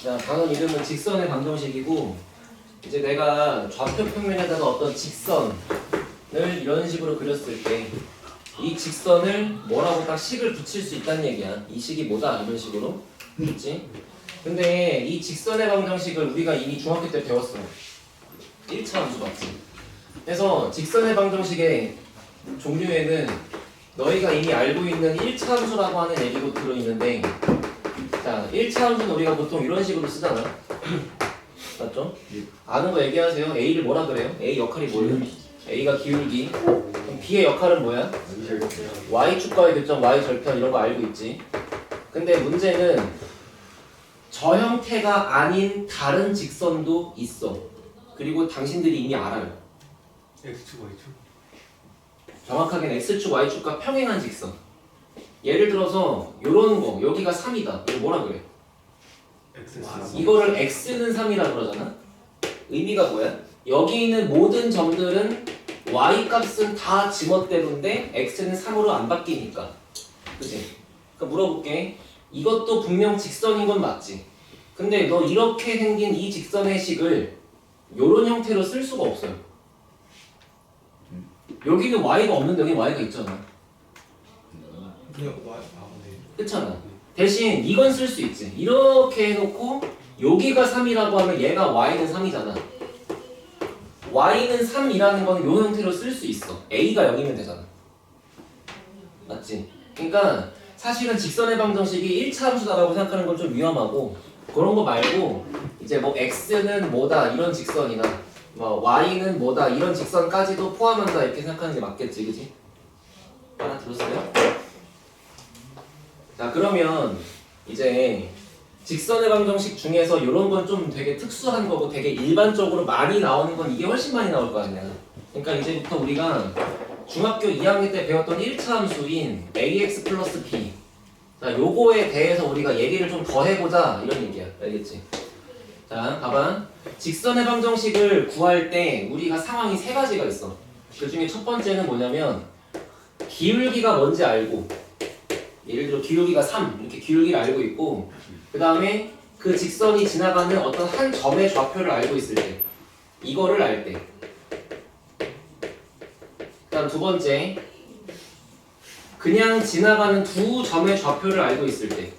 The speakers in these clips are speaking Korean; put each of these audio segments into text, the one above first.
자, 단원 이름은 직선의 방정식이고, 이제 내가 좌표 평면에다가 어떤 직선을 이런 식으로 그렸을 때 이 직선을 뭐라고 딱 식을 붙일 수 있다는 얘기야. 이 식이 뭐다 이런 식으로. 그렇지? 근데 이 직선의 방정식을 우리가 이미 중학교 때 배웠어. 1차 함수 맞지? 그래서 직선의 방정식의 종류에는 너희가 이미 알고 있는 1차 함수라고 하는 얘기도 들어있는데, 자, 1차 함수는 우리가 보통 이런 식으로 쓰잖아. 맞죠? 아는 거 얘기하세요. A를 뭐라 그래요? A 역할이 뭐예요? A가 기울기. 그럼 B의 역할은 뭐야? Y축과의 교점, Y절편 이런 거 알고 있지? 근데 문제는 저 형태가 아닌 다른 직선도 있어. 그리고 당신들이 이미 알아요. X축, Y축? 정확하게는 X축, Y축과 평행한 직선. 예를 들어서 요런 거, 여기가 3이다. 이거 뭐라 그래? 이거를 X는 3이라 그러잖아? 의미가 뭐야? 여기 있는 모든 점들은 Y 값은 다 지멋대로인데 X는 3으로 안 바뀌니까. 그치? 그러니까 물어볼게. 이것도 분명 직선인 건 맞지? 근데 너 이렇게 생긴 이 직선의 식을 요런 형태로 쓸 수가 없어요. 여기는 Y가 없는데 여기 Y가 있잖아. 그냥 Y, 네. 그렇잖아. 대신 이건 쓸 수 있지. 이렇게 해놓고 여기가 3이라고 하면 얘가 Y는 3이잖아. Y는 3이라는 거는 요 형태로 쓸 수 있어. A가 0이면 되잖아. 맞지? 그러니까 사실은 직선의 방정식이 1차 함수다라고 생각하는 건 좀 위험하고, 그런 거 말고 이제 뭐 X는 뭐다 이런 직선이나 뭐 Y는 뭐다 이런 직선까지도 포함한다 이렇게 생각하는 게 맞겠지, 그지? 알아들었어요? 자, 그러면 이제 직선의 방정식 중에서 이런 건 좀 되게 특수한 거고 되게 일반적으로 많이 나오는 건 이게 훨씬 많이 나올 거 아니야. 그러니까 이제부터 우리가 중학교 2학년 때 배웠던 1차 함수인 ax 플러스 b, 자, 요거에 대해서 우리가 얘기를 좀 더 해보자 이런 얘기야. 알겠지? 자, 봐봐. 직선의 방정식을 구할 때 우리가 상황이 세 가지가 있어. 그 중에 첫 번째는 뭐냐면 기울기가 뭔지 알고, 예를 들어 기울기가 3 이렇게 기울기를 알고 있고, 그 다음에 그 직선이 지나가는 어떤 한 점의 좌표를 알고 있을 때, 이거를 알 때. 그다음 두 번째, 그냥 지나가는 두 점의 좌표를 알고 있을 때.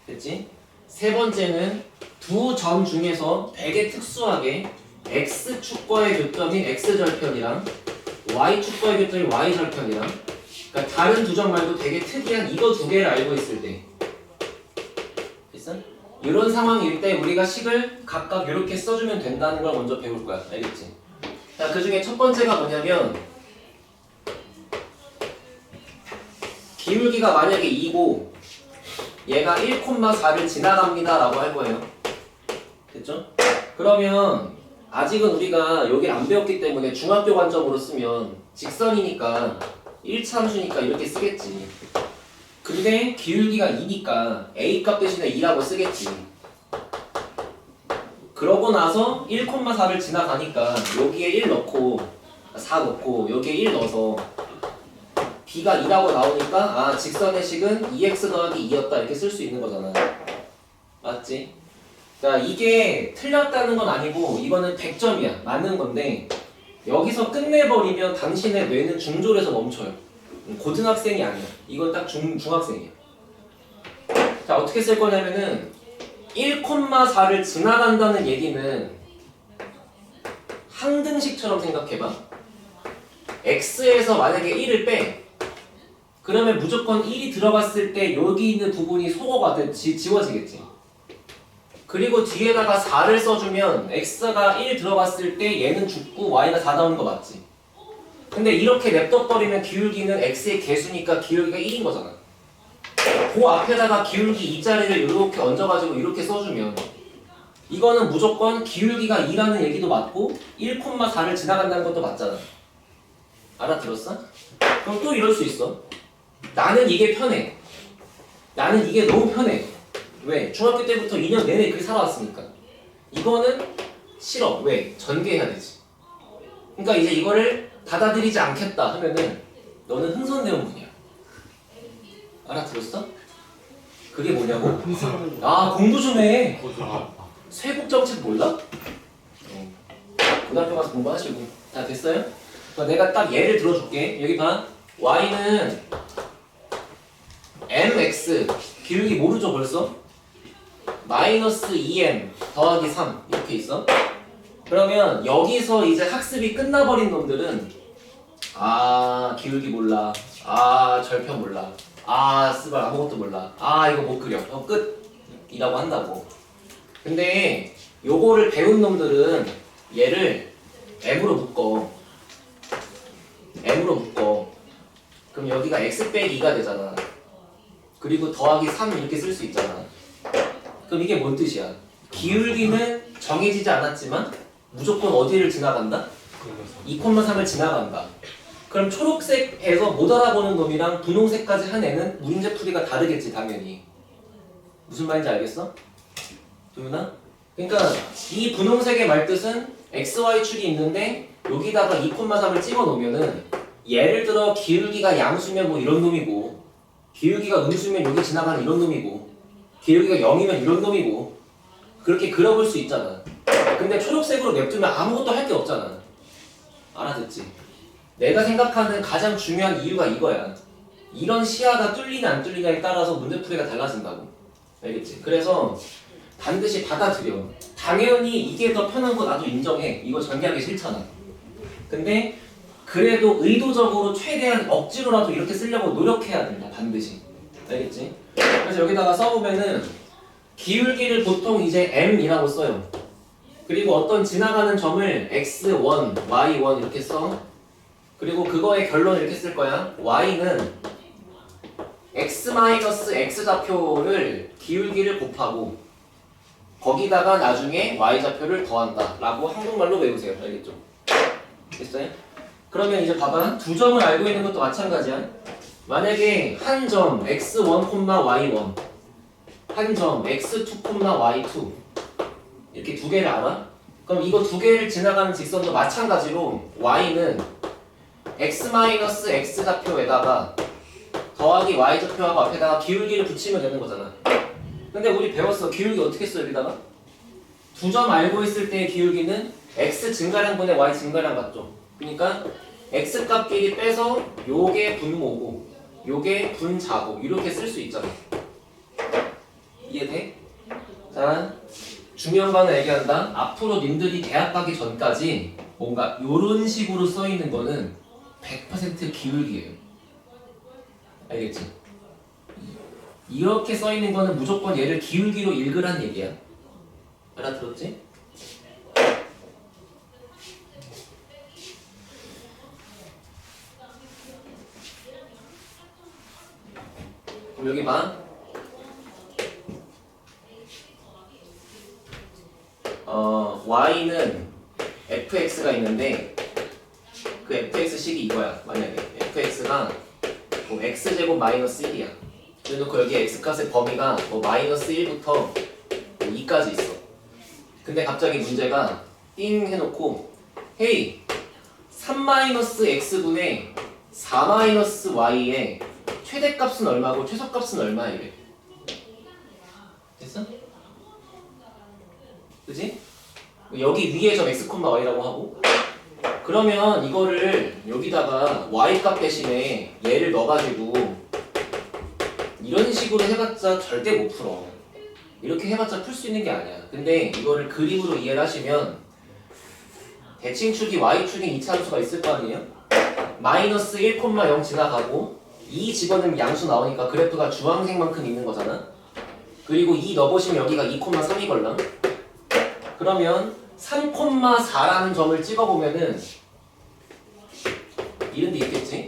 됐지? 세 번째는 두 점 중에서 되게 특수하게 X축과의 교점인 X절편이랑 Y축과의 교점인 Y절편이랑, 그러니까 다른 두 점 말고 되게 특이한 이거 두 개를 알고 있을 때. 됐어? 이런 상황일 때 우리가 식을 각각 이렇게 써주면 된다는 걸 먼저 배울 거야. 알겠지? 자, 그 중에 첫 번째가 뭐냐면 기울기가 만약에 2고 얘가 1,4를 지나갑니다 라고 할 거예요. 됐죠? 그러면 아직은 우리가 여기를 안 배웠기 때문에 중학교 관점으로 쓰면 직선이니까 1차 함수니까 이렇게 쓰겠지. 근데 기울기가 2니까 A값 대신에 2라고 쓰겠지. 그러고 나서 1,4를 지나가니까 여기에 1 넣고 4 넣고 여기에 1 넣어서 B가 2라고 나오니까 아, 직선의 식은 2x 더하기 2였다 이렇게 쓸 수 있는 거잖아. 맞지? 자, 이게 틀렸다는 건 아니고 이거는 100점이야. 맞는 건데 여기서 끝내버리면 당신의 뇌는 중졸에서 멈춰요. 고등학생이 아니야. 이건 딱 중학생이야. 자, 어떻게 쓸 거냐면은 1,4를 지나간다는 얘기는 항등식처럼 생각해봐. x에서 만약에 1을 빼, 그러면 무조건 1이 들어갔을 때 여기 있는 부분이 소거가 지워지겠지. 그리고 뒤에다가 4를 써주면 x가 1 들어갔을 때 얘는 죽고 y가 4 나오는 거 맞지? 근데 이렇게 냅둬버리면 기울기는 x의 개수니까 기울기가 1인 거잖아. 그 앞에다가 기울기 2자리를 이렇게 얹어가지고 이렇게 써주면 이거는 무조건 기울기가 2라는 얘기도 맞고 1,4를 지나간다는 것도 맞잖아. 알아들었어? 그럼 또 이럴 수 있어. 나는 이게 편해. 나는 이게 너무 편해. 왜? 중학교 때부터 2년 내내 그렇게 살아왔으니까. 이거는 싫어. 왜? 전개해야 되지. 그러니까 이제 이거를 받아들이지 않겠다 하면은 너는 흥선대원군이야. 알아들었어? 그게 뭐냐고? 아, 공부 좀 해. 쇄국 정책 몰라? 고등학교 가서 공부하시고. 다 됐어요? 그러니까 내가 딱 예를 들어줄게. 여기 봐. y는 mx 기울기 모르죠 벌써? 마이너스 2m 더하기 3 이렇게 있어. 그러면 여기서 이제 학습이 끝나버린 놈들은 아 기울기 몰라, 아 절편 몰라, 아 쓰발 아무것도 몰라, 아 이거 못 그려, 끝이라고 한다고. 근데 요거를 배운 놈들은 얘를 m으로 묶어. m으로 묶어. 그럼 여기가 x 빼기 2가 되잖아. 그리고 더하기 3 이렇게 쓸 수 있잖아. 그럼 이게 뭔 뜻이야? 기울기는 정해지지 않았지만 무조건 어디를 지나간다? 2,3을 지나간다. 그럼 초록색에서 못 알아보는 놈이랑 분홍색까지 한 애는 문제풀이가 다르겠지 당연히. 무슨 말인지 알겠어? 도윤아? 그러니까 이 분홍색의 말뜻은 XY축이 있는데 여기다가 2,3을 찍어 놓으면은 예를 들어 기울기가 양수면 뭐 이런 놈이고 기울기가 음수면 여기 지나가는 이런 놈이고 기울기가 0이면 이런 놈이고 그렇게 그려볼 수 있잖아. 근데 초록색으로 냅두면 아무것도 할 게 없잖아. 알아듣지? 내가 생각하는 가장 중요한 이유가 이거야. 이런 시야가 뚫리냐 안 뚫리냐에 따라서 문제풀이가 달라진다고. 알겠지? 그래서 반드시 받아들여. 당연히 이게 더 편한 거 나도 인정해. 이거 전개하기 싫잖아. 근데 그래도 의도적으로 최대한 억지로라도 이렇게 쓰려고 노력해야 된다. 반드시. 알겠지? 그래서 여기다가 써보면은 기울기를 보통 이제 m이라고 써요. 그리고 어떤 지나가는 점을 x1, y1 이렇게 써. 그리고 그거의 결론을 이렇게 쓸 거야. y는 x-x 좌표를 기울기를 곱하고 거기다가 나중에 y 좌표를 더한다 라고 한국말로 외우세요. 알겠죠? 됐어요? 그러면 이제 봐봐. 두 점을 알고 있는 것도 마찬가지야. 만약에 한 점 x1, y1 한 점 x2, y2 이렇게 두 개를 알아? 그럼 이거 두 개를 지나가는 직선도 마찬가지로 y는 x-x 좌표에다가 더하기 y 좌표하고 앞에다가 기울기를 붙이면 되는 거잖아. 근데 우리 배웠어. 기울기 어떻게 써 여기다가? 두 점 알고 있을 때의 기울기는 x 증가량분의 y 증가량 같죠? 그러니까 x 값끼리 빼서 요게 분모고 요게 분자고 이렇게 쓸 수 있잖아. 이해돼? 자, 중요한 거 하나 얘기한다. 앞으로 님들이 대학 가기 전까지 뭔가 요런 식으로 써 있는 거는 100% 기울기예요. 알겠지? 이렇게 써 있는 거는 무조건 얘를 기울기로 읽으란 얘기야. 알아들었지? 그럼 여기 봐. y는 fx가 있는데 그 fx식이 이거야. 만약에 fx가 뭐 x제곱 마이너스 1이야. 그래놓고 여기 x값의 범위가 뭐 마이너스 1부터 뭐 2까지 있어. 근데 갑자기 문제가 띵 해놓고 헤이 3-x분의 4-y의 최대값은 얼마고 최소값은 얼마야 이래. 됐어? 그지? 여기 위에 점 x, y라고 하고 그러면 이거를 여기다가 y값 대신에 얘를 넣어가지고 이런 식으로 해봤자 절대 못 풀어. 이렇게 해봤자 풀 수 있는 게 아니야. 근데 이거를 그림으로 이해를 하시면 대칭축이 y축인 2차함수가 있을 거 아니에요? 마이너스 1,0 지나가고 2 집어넣으면 양수 나오니까 그래프가 주황색만큼 있는 거잖아. 그리고 2 넣어보시면 여기가 2,3이 걸랑. 그러면 3,4라는 점을 찍어보면은 이런 데 있겠지?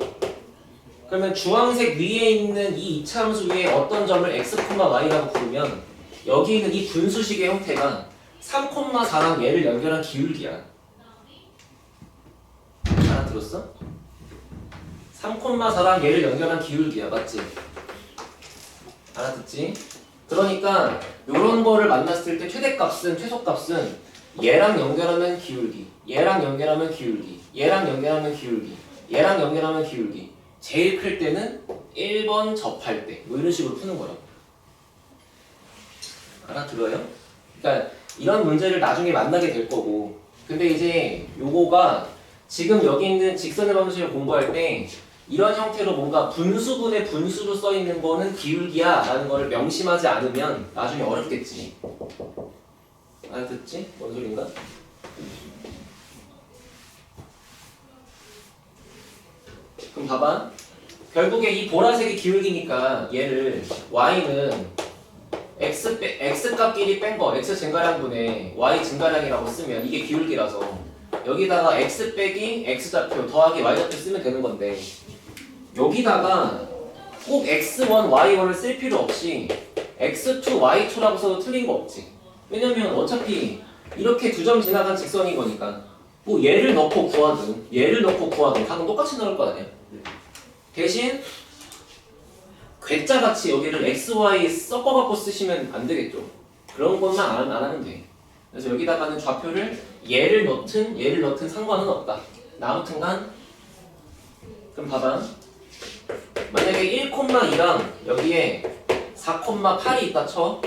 그러면 주황색 위에 있는 이 2차함수 위에 어떤 점을 x, y라고 부르면 여기 있는 이 분수식의 형태가 3,4랑 얘를 연결한 기울기야. 알아들었어? 3,4랑 얘를 연결한 기울기야. 맞지? 알아듣지? 그러니까 이런 거를 만났을 때 최대값은 최소값은 얘랑 연결하면 기울기, 얘랑 연결하면 기울기, 얘랑 연결하면 기울기, 얘랑 연결하면 기울기. 제일 클 때는 1번 접할 때 뭐 이런 식으로 푸는 거라고. 알아들어요? 그러니까 이런 문제를 나중에 만나게 될 거고, 근데 이제 요거가 지금 여기 있는 직선의 방정식을 공부할 때 이런 형태로 뭔가 분수분의 분수로 써 있는 거는 기울기야 라는 거를 명심하지 않으면 나중에 어렵겠지. 알아듣지? 뭔 소린가? 그럼 봐봐. 결국에 이 보라색이 기울기니까 얘를 y는 x 값끼리 뺀 거 x 증가량분의 y 증가량이라고 쓰면 이게 기울기라서 여기다가 x 빼기 x좌표 더하기 y좌표 쓰면 되는 건데, 여기다가 꼭 x1, y1을 쓸 필요 없이 x2, y2라고 써도 틀린 거 없지. 왜냐면 어차피 이렇게 두 점 지나간 직선인 거니까 뭐 얘를 넣고 구하든 얘를 넣고 구하든 답은 똑같이 나올 거 아니야. 대신 괴짜같이 여기를 x, y 섞어갖고 쓰시면 안 되겠죠. 그런 것만 안 하면 돼. 그래서 여기다가는 좌표를 얘를 넣든 상관은 없다. 아무튼간 그럼 봐봐. 만약에 1,2랑 여기에 4,8이 있다 쳐.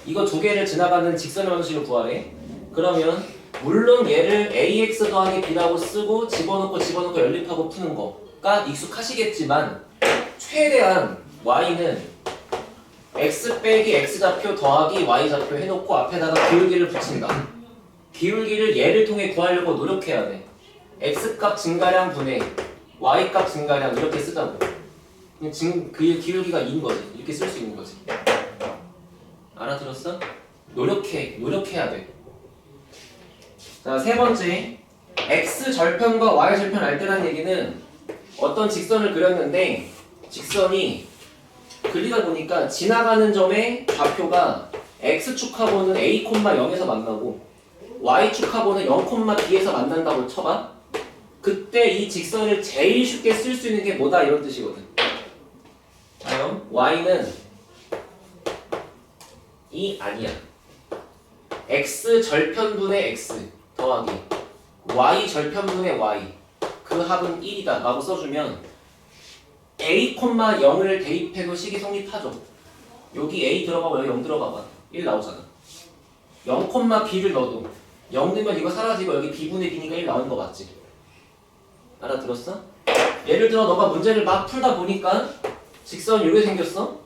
이거 두 개를 지나가는 직선의 방식을 구하래. 그러면 물론 얘를 ax 더하기 b라고 쓰고 집어넣고 연립하고 푸는 거가 익숙하시겠지만 최대한 y는 x 빼기 x좌표 더하기 y좌표 해놓고 앞에다가 기울기를 붙인다. 기울기를 얘를 통해 구하려고 노력해야 돼. x값 증가량 분의 y값 증가량 이렇게 쓰자고. 지금 그 기울기가 2인 거지. 이렇게 쓸 수 있는 거지. 알아들었어? 노력해야 돼. 자, 세 번째. x 절편과 y 절편 알 때란 얘기는 어떤 직선을 그렸는데 직선이 그리다 보니까 지나가는 점의 좌표가 x축하고는 a, 0에서 만나고 y축하고는 0,b에서 만난다고 쳐봐. 그때 이 직선을 제일 쉽게 쓸 수 있는 게 뭐다 이런 뜻이거든. 봐요. y는 이 아니야. x 절편분의 x 더하기 y 절편분의 y 그 합은 1이다 라고 써주면 a, 0을 대입해도 식이 성립하죠. 여기 a 들어가고 여기 0 들어가봐. 1 나오잖아. 0,b를 넣어도 0 넣으면 이거 사라지고 여기 b분의 b니까 1 나오는 거 맞지? 알아들었어? 예를 들어 너가 문제를 막 풀다 보니까 직선이 이렇게 생겼어?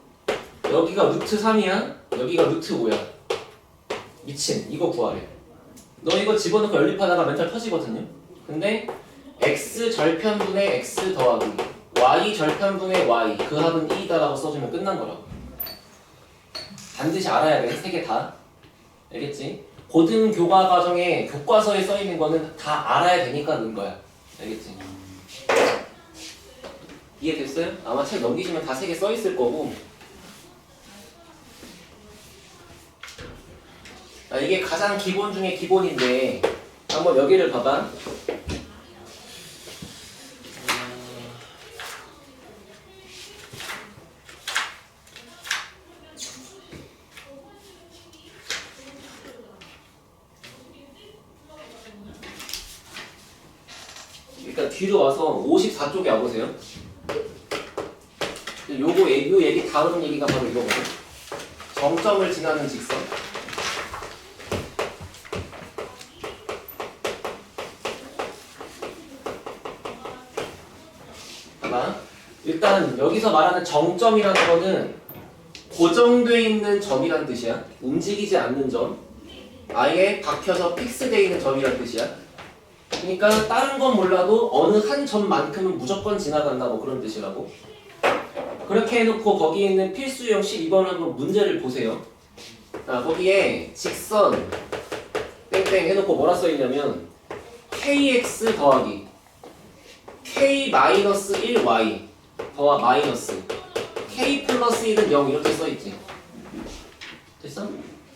여기가 루트 3이야 여기가 루트 5야. 미친, 이거 구하래. 너 이거 집어넣고 연립하다가 멘탈 터지거든요. 근데 x 절편분의 x 더하기 y 절편분의 y 그 합은 2다라고 써주면 끝난 거라고. 반드시 알아야 돼. 세 개 다. 알겠지? 고등 교과 과정에 교과서에 써 있는 거는 다 알아야 되니까 넣은 거야. 알겠지? 이해됐어요? 아마 책 넘기시면 다 세 개 써 있을 거고. 이게 가장 기본 중에 기본인데 한번 여기를 봐봐. 일단 뒤로 와서 54쪽에 와보세요. 요 얘기 다음 얘기가 바로 이거거든. 정점을 지나는 직선. 봐봐. 일단 여기서 말하는 정점이라는 거는 고정되어 있는 점이란 뜻이야. 움직이지 않는 점. 아예 박혀서 픽스되어 있는 점이란 뜻이야. 그러니까 다른 건 몰라도 어느 한 점만큼은 무조건 지나간다 뭐 그런 뜻이라고. 그렇게 해놓고 거기에 있는 필수형 12번 한번 문제를 보세요. 자, 거기에 직선 땡땡 해놓고 뭐라 써있냐면 kx 더하기 k-1y 더하 마이너스 k 플러스 1은 0 이렇게 써있지. 됐어?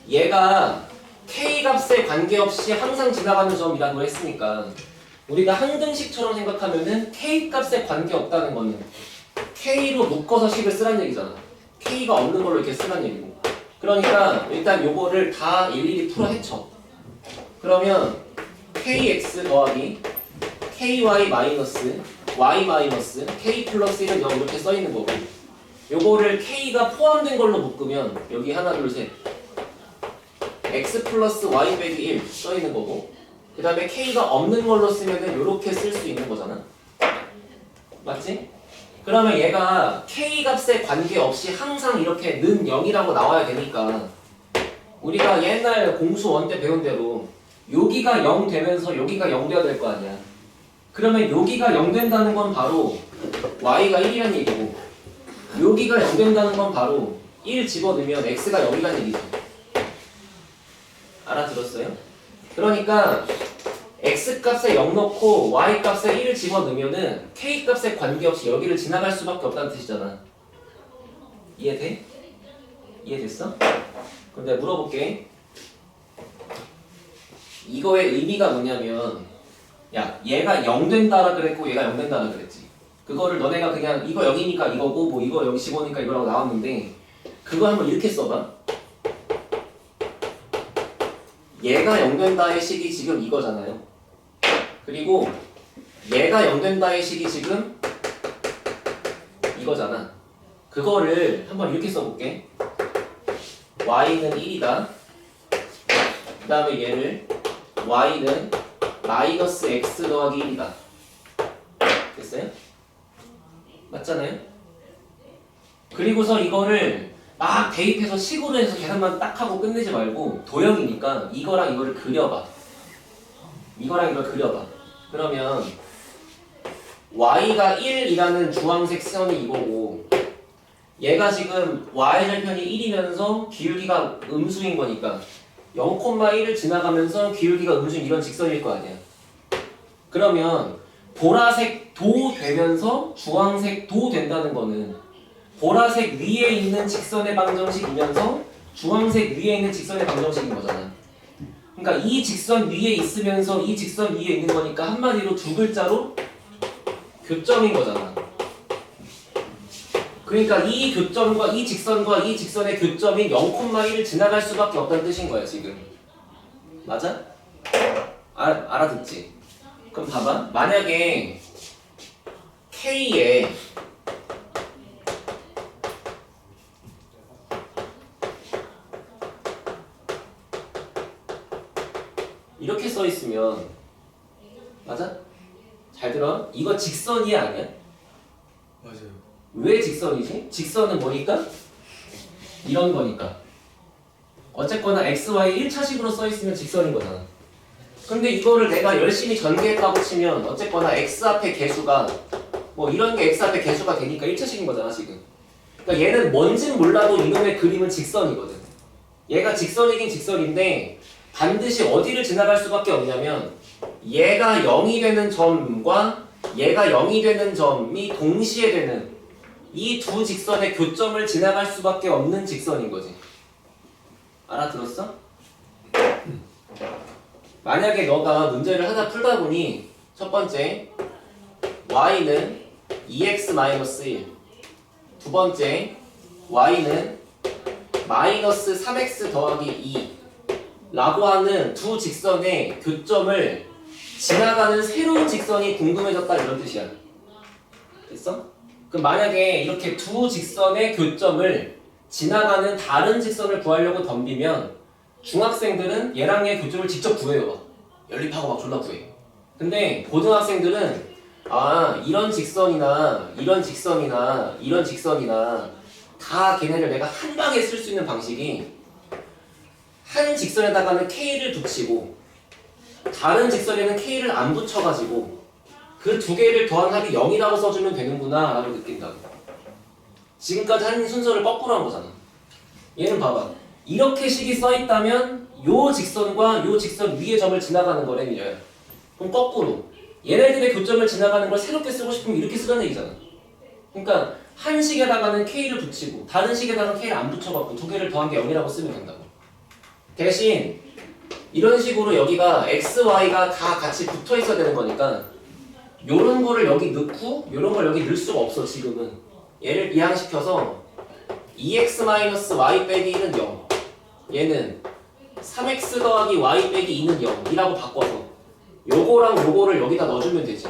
얘가 k 값에 관계없이 항상 지나가는 점이라고 했으니까 우리가 항등식처럼 생각하면은 k 값에 관계없다는 거는 k로 묶어서 식을 쓰란 얘기잖아. k가 없는 걸로 이렇게 쓰란 얘기고. 그러니까 일단 요거를 다 일일이 풀어 헤쳐. 그러면 kx 더하기 ky 마이너스 y 마이너스 k 플러스 1은 0 이렇게 써 있는 거고, 요거를 k가 포함된 걸로 묶으면 여기 하나 둘 셋 x 플러스 y 빼기 1 써 있는 거고, 그 다음에 k가 없는 걸로 쓰면은 요렇게 쓸 수 있는 거잖아. 맞지? 그러면 얘가 k 값에 관계없이 항상 이렇게 는 0이라고 나와야 되니까 우리가 옛날 공수 원 때 배운 대로 여기가 0 되면서 여기가 0 돼야 될 거 아니야. 그러면 여기가 0 된다는 건 바로 y가 1이라는 얘기고, 여기가 0 된다는 건 바로 1 집어넣으면 x가 0이라는 얘기죠. 알아들었어요? 그러니까 x 값에 0 넣고 y 값에 1을 집어넣으면은 k 값에 관계없이 여기를 지나갈 수밖에 없다는 뜻이잖아. 이해돼? 이해됐어? 그럼 내가 물어볼게. 이거의 의미가 뭐냐면, 야, 얘가 0 된다라 그랬고 얘가 0 된다라 그랬지. 그거를 너네가 그냥 이거 0이니까 이거고 뭐 이거 0 15니까 이거라고 나왔는데, 그거 한번 이렇게 써봐. 얘가 0 된다의 식이 지금 이거잖아요. 그리고 얘가 0 된다의 식이 지금 이거잖아. 그거를 한번 이렇게 써볼게. y는 1이다. 그 다음에 얘를 y는 마이너스 x 더하기 1이다. 됐어요? 맞잖아요? 그리고서 이거를 막 대입해서 식으로 해서 계산만 딱 하고 끝내지 말고 도형이니까 이거랑 이거를 그려봐. 이거랑 이걸 그려봐. 그러면 y가 1이라는 주황색 선이 이거고, 얘가 지금 y절편이 1이면서 기울기가 음수인 거니까 0,1을 지나가면서 기울기가 음수인 이런 직선일 거 아니야. 그러면 보라색 도 되면서 주황색 도 된다는 거는 보라색 위에 있는 직선의 방정식이면서 주황색 위에 있는 직선의 방정식인 거잖아. 그러니까 이 직선 위에 있으면서 이 직선 위에 있는 거니까 한마디로 두 글자로 교점인 거잖아. 그러니까 이 교점과 이 직선의 교점인 0,1을 지나갈 수밖에 없다는 뜻인 거야 지금. 맞아? 알아듣지? 그럼 봐봐. 만약에 K에 이렇게 써 있으면, 맞아? 잘 들어. 이거 직선이야 아니야? 맞아요. 왜 직선이지? 직선은 뭐니까? 이런 거니까. 어쨌거나 x, y 1차식으로 써 있으면 직선인 거잖아. 근데 이거를 내가 열심히 전개했다고 치면 어쨌거나 x 앞에 개수가 뭐 이런 게 x 앞에 개수가 되니까 1차식인 거잖아 지금. 그러니까 얘는 뭔진 몰라도 이놈의 그림은 직선이거든. 얘가 직선이긴 직선인데 반드시 어디를 지나갈 수밖에 없냐면 얘가 0이 되는 점과 얘가 0이 되는 점이 동시에 되는 이 두 직선의 교점을 지나갈 수밖에 없는 직선인 거지. 알아들었어? 만약에 너가 문제를 하나 풀다 보니 첫 번째 y는 2x-1, 두 번째 y는 마이너스 3x 더하기 2 라고 하는 두 직선의 교점을 지나가는 새로운 직선이 궁금해졌다 이런 뜻이야. 됐어? 그럼 만약에 이렇게 두 직선의 교점을 지나가는 다른 직선을 구하려고 덤비면 중학생들은 얘랑 얘 교점을 직접 구해요. 막. 연립하고 막 졸라 구해. 근데 고등학생들은 이런 직선이나 이런 직선이나 이런 직선이나 다 걔네를 내가 한 방에 쓸 수 있는 방식이 한 직선에다가는 K를 붙이고 다른 직선에는 K를 안 붙여가지고 그 두 개를 더한 합이 0이라고 써주면 되는구나 라고 느낀다고. 지금까지 한 순서를 거꾸로 한 거잖아. 얘는 봐봐. 이렇게 식이 써있다면 요 직선과 요 직선 위의 점을 지나가는 거래 미녀야. 그럼 거꾸로 얘네들의 교점을 지나가는 걸 새롭게 쓰고 싶으면 이렇게 쓰라는 얘기잖아. 그러니까 한 식에다가는 K를 붙이고 다른 식에다가는 K를 안 붙여갖고 두 개를 더한 게 0이라고 쓰면 된다고. 대신 이런 식으로 여기가 x, y가 다 같이 붙어 있어야 되는 거니까 요런 거를 여기 넣고 요런 걸 여기 넣을 수가 없어 지금은. 얘를 이항시켜서 2x-y 빼기 1은 0 얘는 3x 더하기 y 빼기 2는 0이라고 바꿔서 요거랑 요거를 여기다 넣어주면 되지.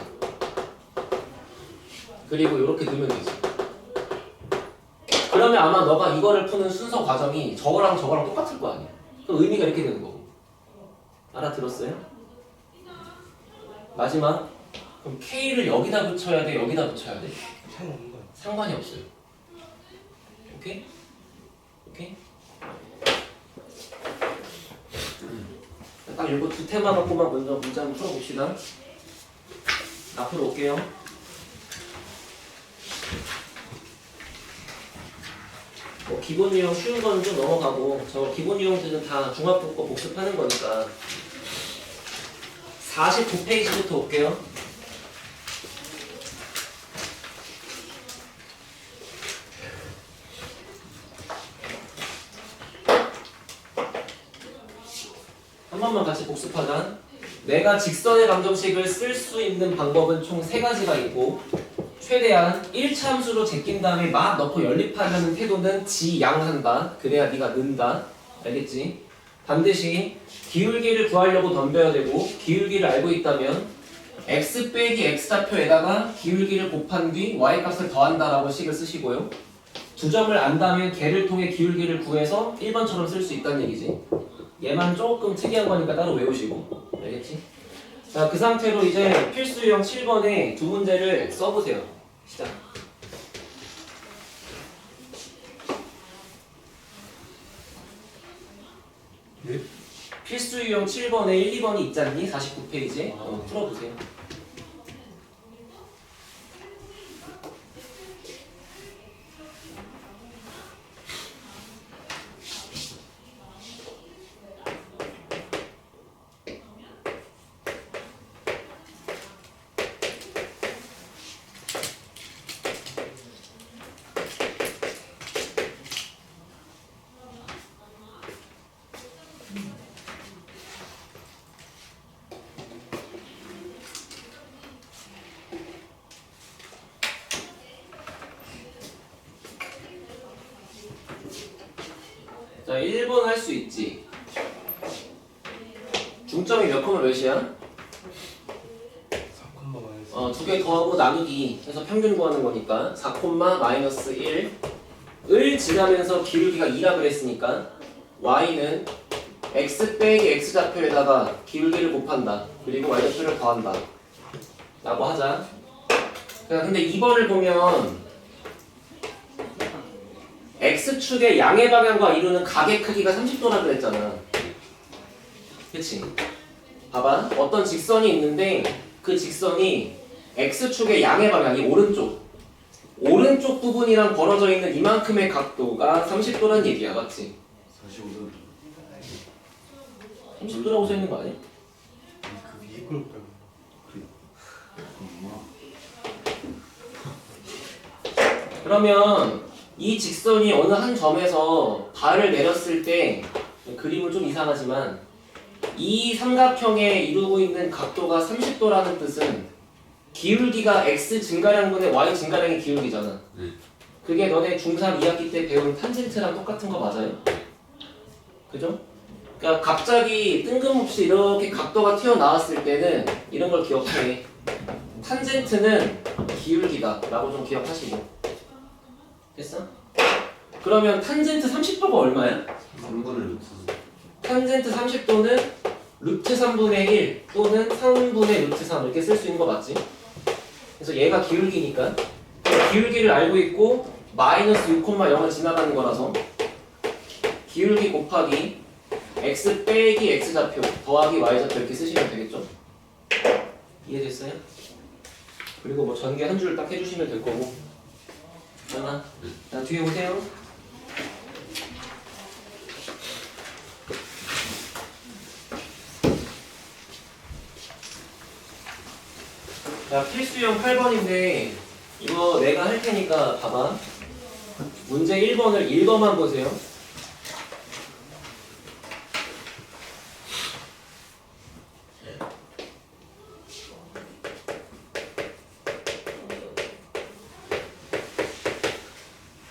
그리고 이렇게 넣으면 되지. 그러면 아마 너가 이거를 푸는 순서 과정이 저거랑 저거랑 똑같을 거 아니야. 그럼 의미가 이렇게 되는 거고. 알아들었어요? 마지막. 그럼 K를 여기다 붙여야 돼? 여기다 붙여야 돼? 상관없는 거야. 상관이 없어요. 오케이? 오케이? 딱 이거 두 테마 갖고만 먼저 문제 한번 풀어봅시다. 앞으로 올게요. 뭐 기본 유형 쉬운 거는 좀 넘어가고 저 기본 유형들은 다 중학교 거 복습하는 거니까 49페이지부터 올게요. 한 번만 같이 복습하자. 내가 직선의 방정식을 쓸 수 있는 방법은 총 3가지가 있고 최대한 1차함수로 제낀 다음에 막 넣고 연립하려는 태도는 지양한다. 그래야 네가 는다. 알겠지? 반드시 기울기를 구하려고 덤벼야 되고 기울기를 알고 있다면 x 빼기 x좌표에다가 기울기를 곱한 뒤 y값을 더한다라고 식을 쓰시고요. 두 점을 안다면 걔를 통해 기울기를 구해서 1번처럼 쓸 수 있다는 얘기지. 얘만 조금 특이한 거니까 따로 외우시고. 알겠지? 자, 그 상태로 이제 필수 유형 7번에 두 문제를 써보세요. 시작. 네? 필수 유형 7번에 1, 2번이 있잖니? 49페이지에. 풀어보세요. 자, 1번 할 수 있지. 중점이 몇 콤마 몇이야? 4콤마 마이너스. 두 개 더하고 나누기 해서 평균 구하는 거니까 4 콤마 마이너스 1을 지나면서 기울기가 2라 그랬으니까 y는 x 빼기 x좌표에다가 기울기를 곱한다. 그리고 y좌표를 더한다. 라고 하자. 근데 2번을 보면 x축의 양의 방향과 이루는 각의 크기가 30도라 그랬잖아. 그치? 봐봐. 어떤 직선이 있는데 그 직선이 x축의 양의 방향이 오른쪽 부분이랑 벌어져 있는 이만큼의 각도가 30도란 얘기야. 맞지? 45도. 30도라고 써있는 거 아니야? 그 위에 걸 빼고. 그러면 이 직선이 어느 한 점에서 발을 내렸을 때 그림은 좀 이상하지만 이 삼각형에 이루고 있는 각도가 30도라는 뜻은 기울기가 x 증가량분의 y 증가량의 기울기잖아. 그게 너네 중3 2학기 때 배운 탄젠트랑 똑같은 거 맞아요? 그죠? 그러니까 갑자기 뜬금없이 이렇게 각도가 튀어나왔을 때는 이런 걸 기억해. 탄젠트는 기울기다 라고 좀 기억하시고. 됐어? 그러면 탄젠트 30도가 얼마야? 3분의 루트. 탄젠트 30도는 루트 3분의 1 또는 3분의 루트 3 이렇게 쓸 수 있는 거 맞지? 그래서 얘가 기울기니까 기울기를 알고 있고 마이너스 6,0을 지나가는 거라서 기울기 곱하기 x 빼기 x좌표 더하기 y좌표 이렇게 쓰시면 되겠죠? 이해됐어요? 그리고 뭐 전개 한 줄 딱 해주시면 될 거고. 하나. 자, 뒤에 오세요. 자, 필수형 8번인데 이거 내가 할 테니까 봐봐. 문제 1번을 읽어만 보세요.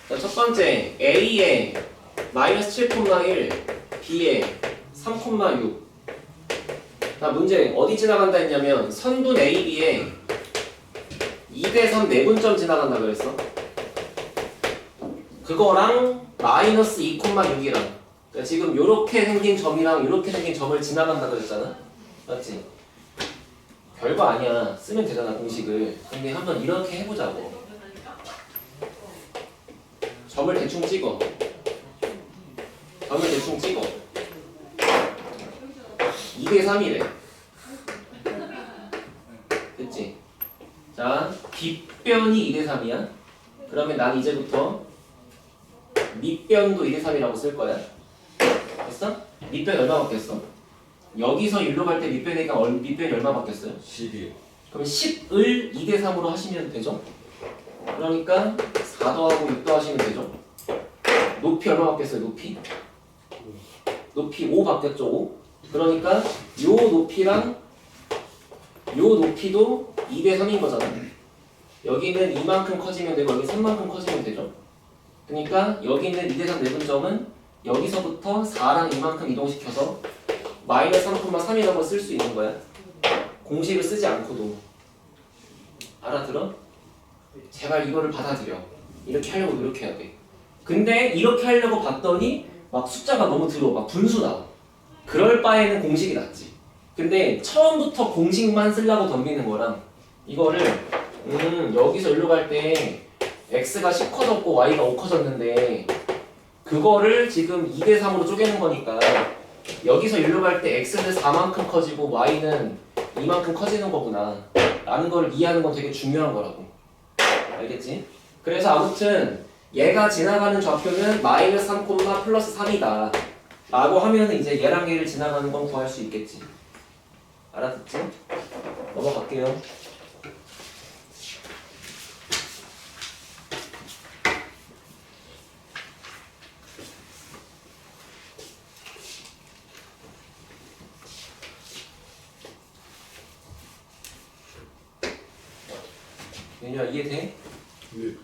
자, 첫 번째 A에 마이너스 7,1 B에 3,6. 자, 문제 어디 지나간다 했냐면 선분 AB에 2대3 내분점 지나간다 그랬어. 그거랑 마이너스 2,6이랑 그러니까 지금 요렇게 생긴 점이랑 요렇게 생긴 점을 지나간다 그랬잖아. 맞지? 별거 아니야. 쓰면 되잖아 공식을. 근데 한번 이렇게 해보자고. 점을 대충 찍어. 점을 대충 찍어. 2대3이래. 됐지? 자, 빗변이 2대3이야. 그러면 난 이제부터 밑변도 2대3이라고 쓸 거야. 됐어? 밑변 얼마 바뀌었어? 여기서 일로 갈 때 밑변이 얼마 바뀌었어요? 12. 그럼 10을 2대3으로 하시면 되죠? 그러니까 4더하고 6도 하시면 되죠? 높이 얼마 바뀌었어요? 높이 5 바뀌었죠? 5? 그러니까 요 높이랑 요 높이도 2대3인 거잖아. 여기는 이만큼 커지면 되고 여기 3만큼 커지면 되죠? 그러니까 여기 있는 2대3 내분점은 여기서부터 4랑 이만큼 이동시켜서 마이너스 3,3이라고 쓸 수 있는 거야. 공식을 쓰지 않고도. 알아들어? 제발 이거를 받아들여. 이렇게 하려고 노력해야 돼. 근데 이렇게 하려고 봤더니 막 숫자가 너무 들어. 막 분수 나와. 그럴 바에는 공식이 낫지. 근데 처음부터 공식만 쓰려고 덤비는 거랑 이거를 여기서 일로 갈 때 x가 10 커졌고 y가 5 커졌는데 그거를 지금 2대3으로 쪼개는 거니까 여기서 일로 갈 때 x는 4만큼 커지고 y는 이만큼 커지는 거구나 라는 걸 이해하는 건 되게 중요한 거라고. 알겠지? 그래서 아무튼 얘가 지나가는 좌표는 마이너스 3, 플러스 3이다 라고 하면 이제 얘랑 얘를 지나가는 건 구할 수 있겠지. 알아듣지? 넘어갈게요. 윤희야 이해돼? 네.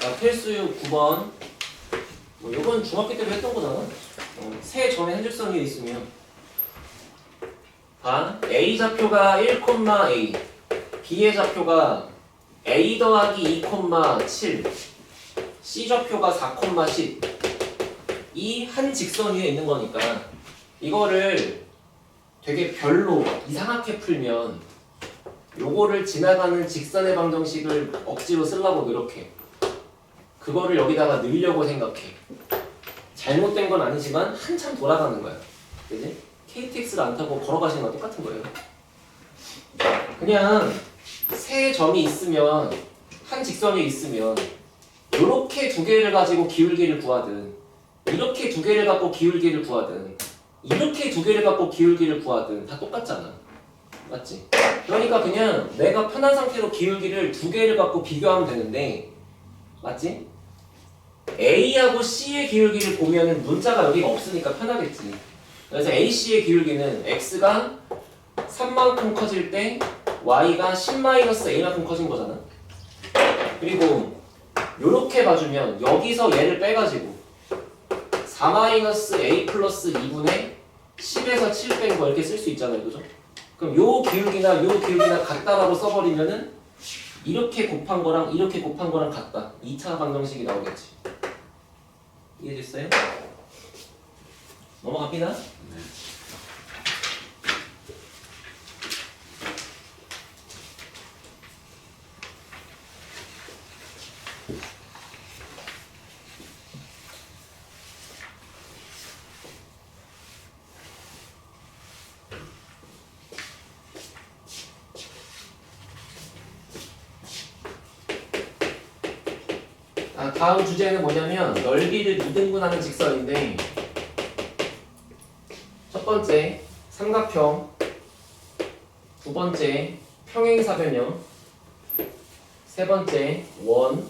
자, 필수유 9번. 뭐 이건 중학교 때도 했던 거잖아. 세 점의 한 줄선 위에 있으면 봐. A 좌표가 1,A, B의 좌표가 A 더하기 2,7, C 좌표가 4,10. 이 한 직선 위에 있는 거니까 이거를 되게 별로 이상하게 풀면 요거를 지나가는 직선의 방정식을 억지로 쓰려고 노력해. 그거를 여기다가 넣으려고 생각해. 잘못된 건 아니지만 한참 돌아가는 거야. 그지? KTX를 안 타고 걸어가시는 거랑 똑같은 거예요. 그냥 세 점이 있으면 한 직선이 있으면 이렇게 두 개를 가지고 기울기를 구하든 이렇게 두 개를 갖고 기울기를 구하든 이렇게 두 개를 갖고 기울기를 구하든 다 똑같잖아. 맞지? 그러니까 그냥 내가 편한 상태로 기울기를 두 개를 갖고 비교하면 되는데 맞지? A하고 C의 기울기를 보면은 문자가 여기가 없으니까 편하겠지. 그래서 AC의 기울기는 X가 3만큼 커질 때 Y가 10-A만큼 커진 거잖아. 그리고 요렇게 봐주면 여기서 얘를 빼가지고 4-A 플러스 2분의 10에서 7 뺀 거 이렇게 쓸 수 있잖아요. 그죠? 그럼 요 기울기나 요 기울기나 같다라고 써버리면은 이렇게 곱한 거랑 이렇게 곱한 거랑 같다. 2차 방정식이 나오겠지. 이해됐어요? 넘어갑니다. 다음 주제는 뭐냐면 넓이를 미등분하는 직선인데 첫 번째 삼각형, 두 번째 평행사변형, 세 번째 원.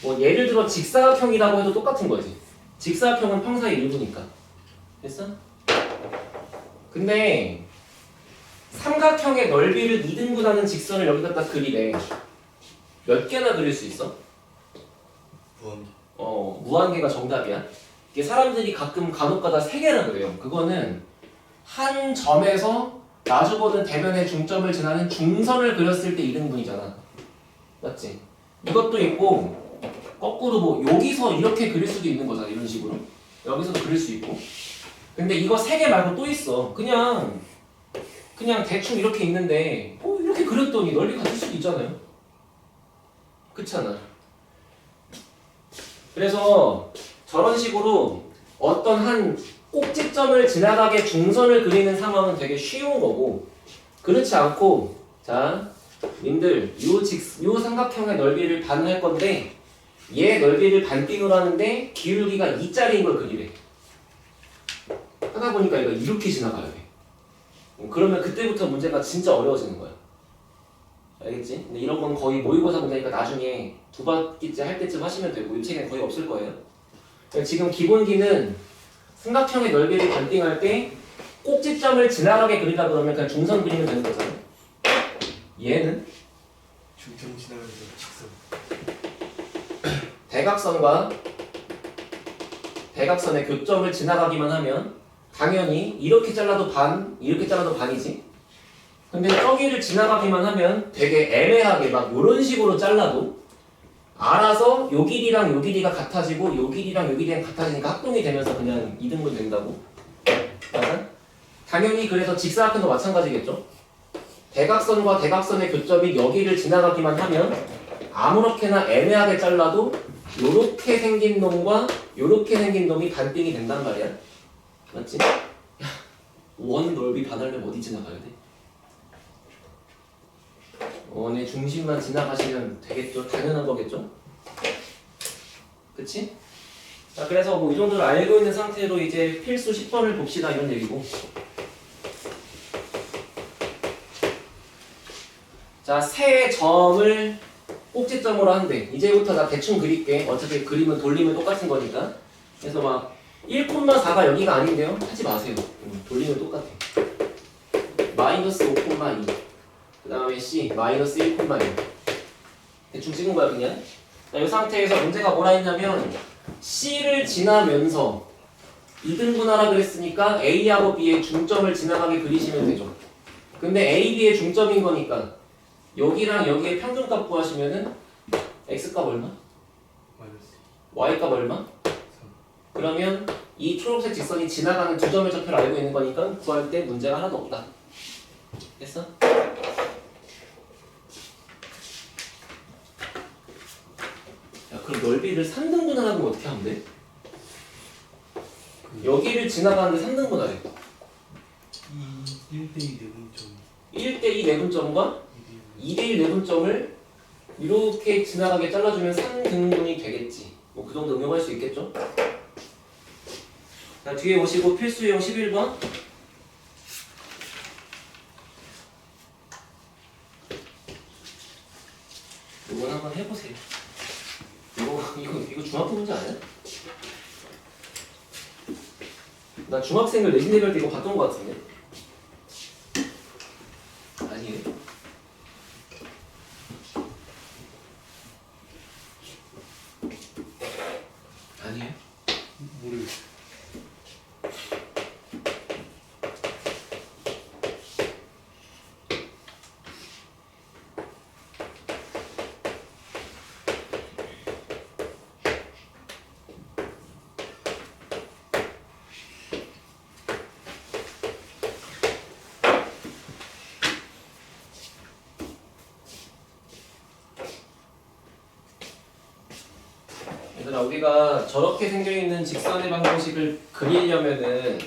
뭐 예를 들어 직사각형이라고 해도 똑같은 거지. 직사각형은 평사의 일부니까. 됐어? 근데 삼각형의 넓이를 미등분하는 직선을 여기다 딱 그리래. 몇 개나 그릴 수 있어? 무한기. 무한개가 정답이야. 이게 사람들이 가끔 간혹가다 3개나 그래요. 그거는 한 점에서 마주보는 대면의 중점을 지나는 중선을 그렸을 때 2등분이잖아. 맞지? 이것도 있고 거꾸로 뭐 여기서 이렇게 그릴 수도 있는 거잖아. 이런 식으로. 여기서도 그릴 수 있고. 근데 이거 3개 말고 또 있어. 그냥 대충 이렇게 있는데 이렇게 그렸더니 넓이 같을 수도 있잖아요. 그렇잖아. 그래서 저런 식으로 어떤 한 꼭지점을 지나가게 중선을 그리는 상황은 되게 쉬운 거고, 그렇지 않고, 자, 님들 요 삼각형의 넓이를 반할 건데 얘 넓이를 반띵으로 하는데 기울기가 2짜리인 걸 그리래. 하다 보니까 이거 이렇게 지나가야 돼. 그러면 그때부터 문제가 진짜 어려워지는 거야. 알겠지? 근데 이런 건 거의 모의고사 문제니까 나중에 2바퀴째 할 때쯤 하시면 되고 이 책엔 거의 없을 거예요. 지금 기본기는 삼각형의 넓이를 반띵할 때 꼭지점을 지나가게 그리다 그러면 그냥 중선 그리면 되는 거잖아. 얘는 중점 지나면서 직선. 대각선의 교점을 지나가기만 하면 당연히 이렇게 잘라도 반, 이렇게 잘라도 반이지. 근데 저기를 지나가기만 하면 되게 애매하게 막 이런 식으로 잘라도 알아서 요 길이랑 요 길이가 같아지고 요 길이랑 요 길이랑 같아지니까 합동이 되면서 그냥 2등분 된다고. 맞아? 당연히 그래서 직사각형도 마찬가지겠죠. 대각선과 대각선의 교점이 여기를 지나가기만 하면 아무렇게나 애매하게 잘라도 요렇게 생긴 놈과 요렇게 생긴 놈이 반띵이 된단 말이야. 맞지? 야, 원 넓이 반하려면 어디 지나가야 돼? 원의 중심만 지나가시면 되겠죠? 당연한 거겠죠? 그치? 자, 그래서 뭐 이 정도를 알고 있는 상태로 이제 필수 10번을 봅시다 이런 얘기고. 자, 세 점을 꼭지점으로 한대. 이제부터 나 대충 그릴게. 어차피 그림은 돌리면 똑같은 거니까. 그래서 막 1,4가 여기가 아닌데요? 하지 마세요. 돌리면 똑같아. 마이너스 5,2. 그 다음에 C 마이너스 1,2. 대충 찍은 거야 그냥. 자, 이 상태에서 문제가 뭐라 했냐면 C를 지나면서 2등분하라 그랬으니까 A하고 B의 중점을 지나가게 그리시면 되죠. 근데 A, B의 중점인 거니까 여기랑 여기의 평균값 구하시면은 X값 얼마? 마이너스 Y값 얼마? 3. 그러면 이 초록색 직선이 지나가는 두 점의 좌표를 알고 있는 거니까 구할 때 문제가 하나도 없다. 됐어? 야, 그럼 넓이를 3등분 하라면 어떻게 하면 돼? 여기를 지나가는데 3등분 하래. 1대2 내분점 1대2 내분점과 2대1 내분점을 이렇게 지나가게 잘라주면 3등분이 되겠지. 뭐 그 정도 응용할 수 있겠죠? 자, 뒤에 오시고 필수형 11번. 이건 한번 해보세요. 이거 중학교 문제 아니야? 나 중학생들 내신 대별 때 이거 봤던 것 같은데. 아니에요? 아니에요? 모르겠어. 얘들아, 우리가 저렇게 생겨있는 직선의 방정식을 그리려면은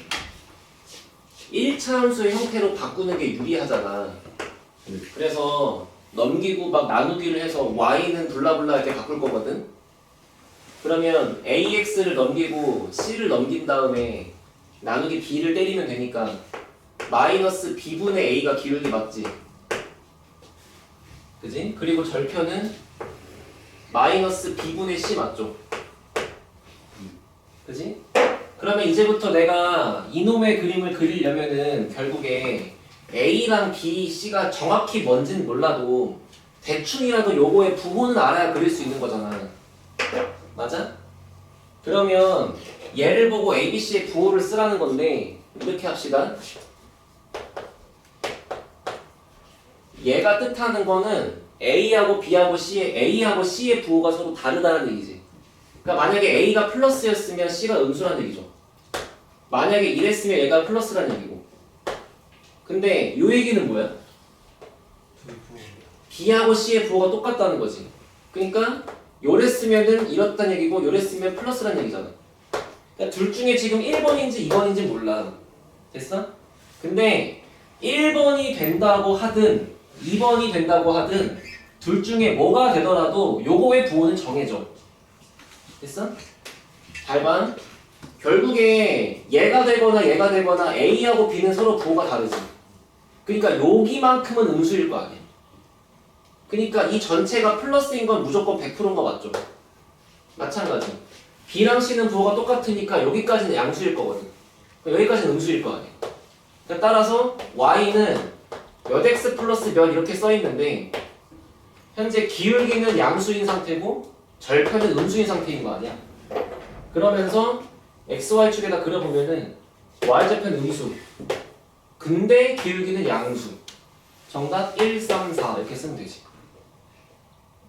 1차 함수의 형태로 바꾸는 게 유리하잖아. 그래서 넘기고 막 나누기를 해서 y는 블라블라 이렇게 바꿀 거거든. 그러면 ax를 넘기고 c를 넘긴 다음에 나누기 b를 때리면 되니까 마이너스 b분의 a가 기울기 맞지? 그지? 그리고 절편은 마이너스 b분의 c 맞죠? 그지? 그러면 이제부터 내가 이놈의 그림을 그리려면은 결국에 A랑 B, C가 정확히 뭔지는 몰라도 대충이라도 요거의 부호는 알아야 그릴 수 있는 거잖아. 맞아? 그러면 얘를 보고 ABC의 부호를 쓰라는 건데 이렇게 합시다. 얘가 뜻하는 거는 A하고 C의 부호가 서로 다르다는 얘기지. 그러니까 만약에 A가 플러스였으면 C가 음수라는 얘기죠. 만약에 이랬으면 얘가 플러스라는 얘기고. 근데 요 얘기는 뭐야? 둘 부호. B하고 C의 부호가 똑같다는 거지. 그러니까 요랬으면은 이렇다는 얘기고 요랬으면 플러스라는 얘기잖아. 그러니까 둘 중에 지금 1번인지 2번인지 몰라. 됐어? 근데 1번이 된다고 하든 2번이 된다고 하든 둘 중에 뭐가 되더라도 요거의 부호는 정해져. 됐어? 잘 봐. 결국에 얘가 되거나 A하고 B는 서로 부호가 다르지. 그러니까 여기만큼은 음수일 거 아니야. 그러니까 이 전체가 플러스인 건 무조건 100%인 거 맞죠? 마찬가지. B랑 C는 부호가 똑같으니까 여기까지는 양수일 거거든. 여기까지는 음수일 거 아니야. 그러니까 따라서 Y는 몇 X 플러스 몇 이렇게 써있는데 현재 기울기는 양수인 상태고 절편은 음수인 상태인 거 아니야. 그러면서 XY축에다 그려보면은 Y절편 음수 근데 기울기는 양수. 정답 1, 3, 4 이렇게 쓰면 되지.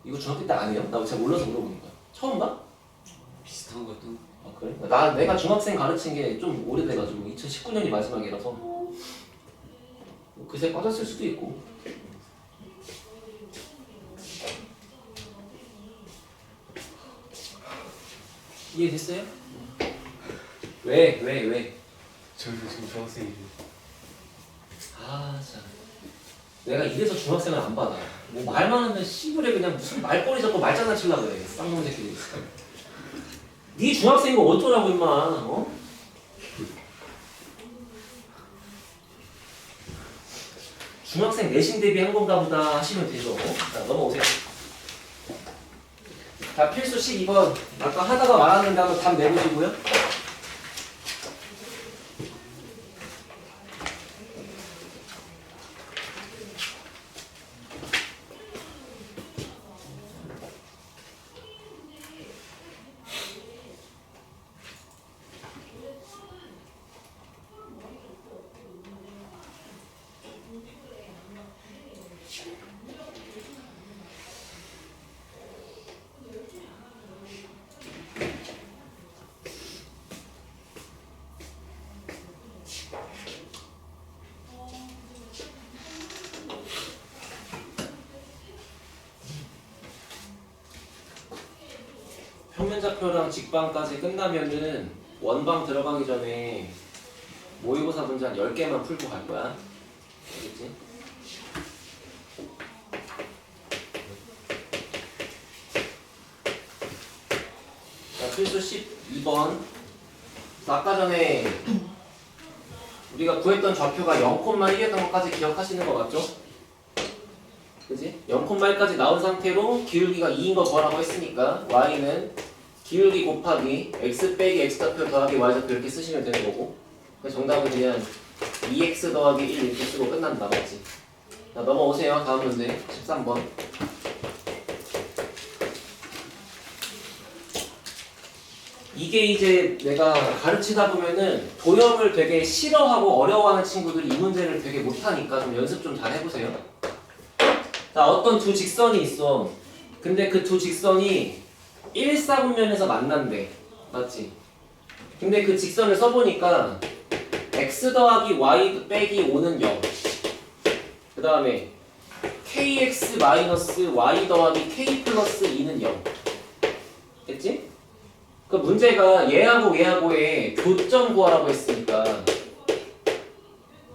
이거 중학교 때 아니에요? 나 잘 몰라서 물어보는 거야. 처음 봐? 비슷한 것도 아 그래? 내가 중학생 가르친 게 좀 오래돼가지고 2019년이 마지막이라서 그새 빠졌을 수도 있고. 이해됐어요? 왜? 저희도 지금 중학생이에요. 아 참. 내가 이래서 중학생을 안 받아. 뭐 말만 하면 씨부레 그냥 무슨 말꼬리 잡고 말장난 치려고 그래. 쌍놈 새끼들. 네 중학생인 거 어쩌라고 임마. 어? 중학생 내신 대비한 건가 보다 하시면 되죠. 자 넘어오세요. 자 필수 12번. 아까 하다가 말았는데 한번 답 내보시고요. 평면좌표랑 직방까지 끝나면은 원방 들어가기 전에 모의고사 문제 한 10개만 풀고 갈 거야. 알겠지? 자, 필수 12번. 아까 전에 우리가 구했던 좌표가 0,1이었던 것까지 기억하시는 거 맞죠? 그지? 0,1까지 나온 상태로 기울기가 2인 거 구하라고 했으니까 y는 기울기 곱하기 x 빼기 x좌표 더하기 y좌표 이렇게 쓰시면 되는 거고. 그래서 정답은 그냥 2x 더하기 1 이렇게 쓰고 끝난다. 맞지? 자 넘어오세요. 다음 문제 13번. 이게 이제 내가 가르치다 보면은 도형을 되게 싫어하고 어려워하는 친구들이 이 문제를 되게 못하니까 좀 연습 좀 잘 해보세요. 자 어떤 두 직선이 있어. 근데 그 두 직선이 1사분면에서 만난대. 맞지? 근데 그 직선을 써보니까 x 더하기 y 빼기 5는 0. 그 다음에 kx 마이너스 y 더하기 k 플러스 2는 0. 됐지? 그 문제가 얘하고의 교점 구하라고 했으니까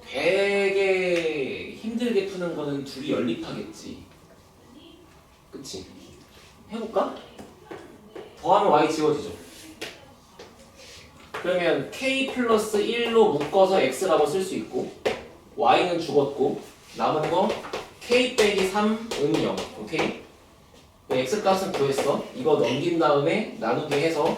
되게 힘들게 푸는 거는 둘이 연립하겠지. 그치? 해볼까? 더하면 y 지워지죠. 그러면 k 플러스 1로 묶어서 x라고 쓸 수 있고 y는 죽었고 남은 거 k 빼기 3은 0. 오케이? x 값은 구했어. 이거 넘긴 다음에 나누기 해서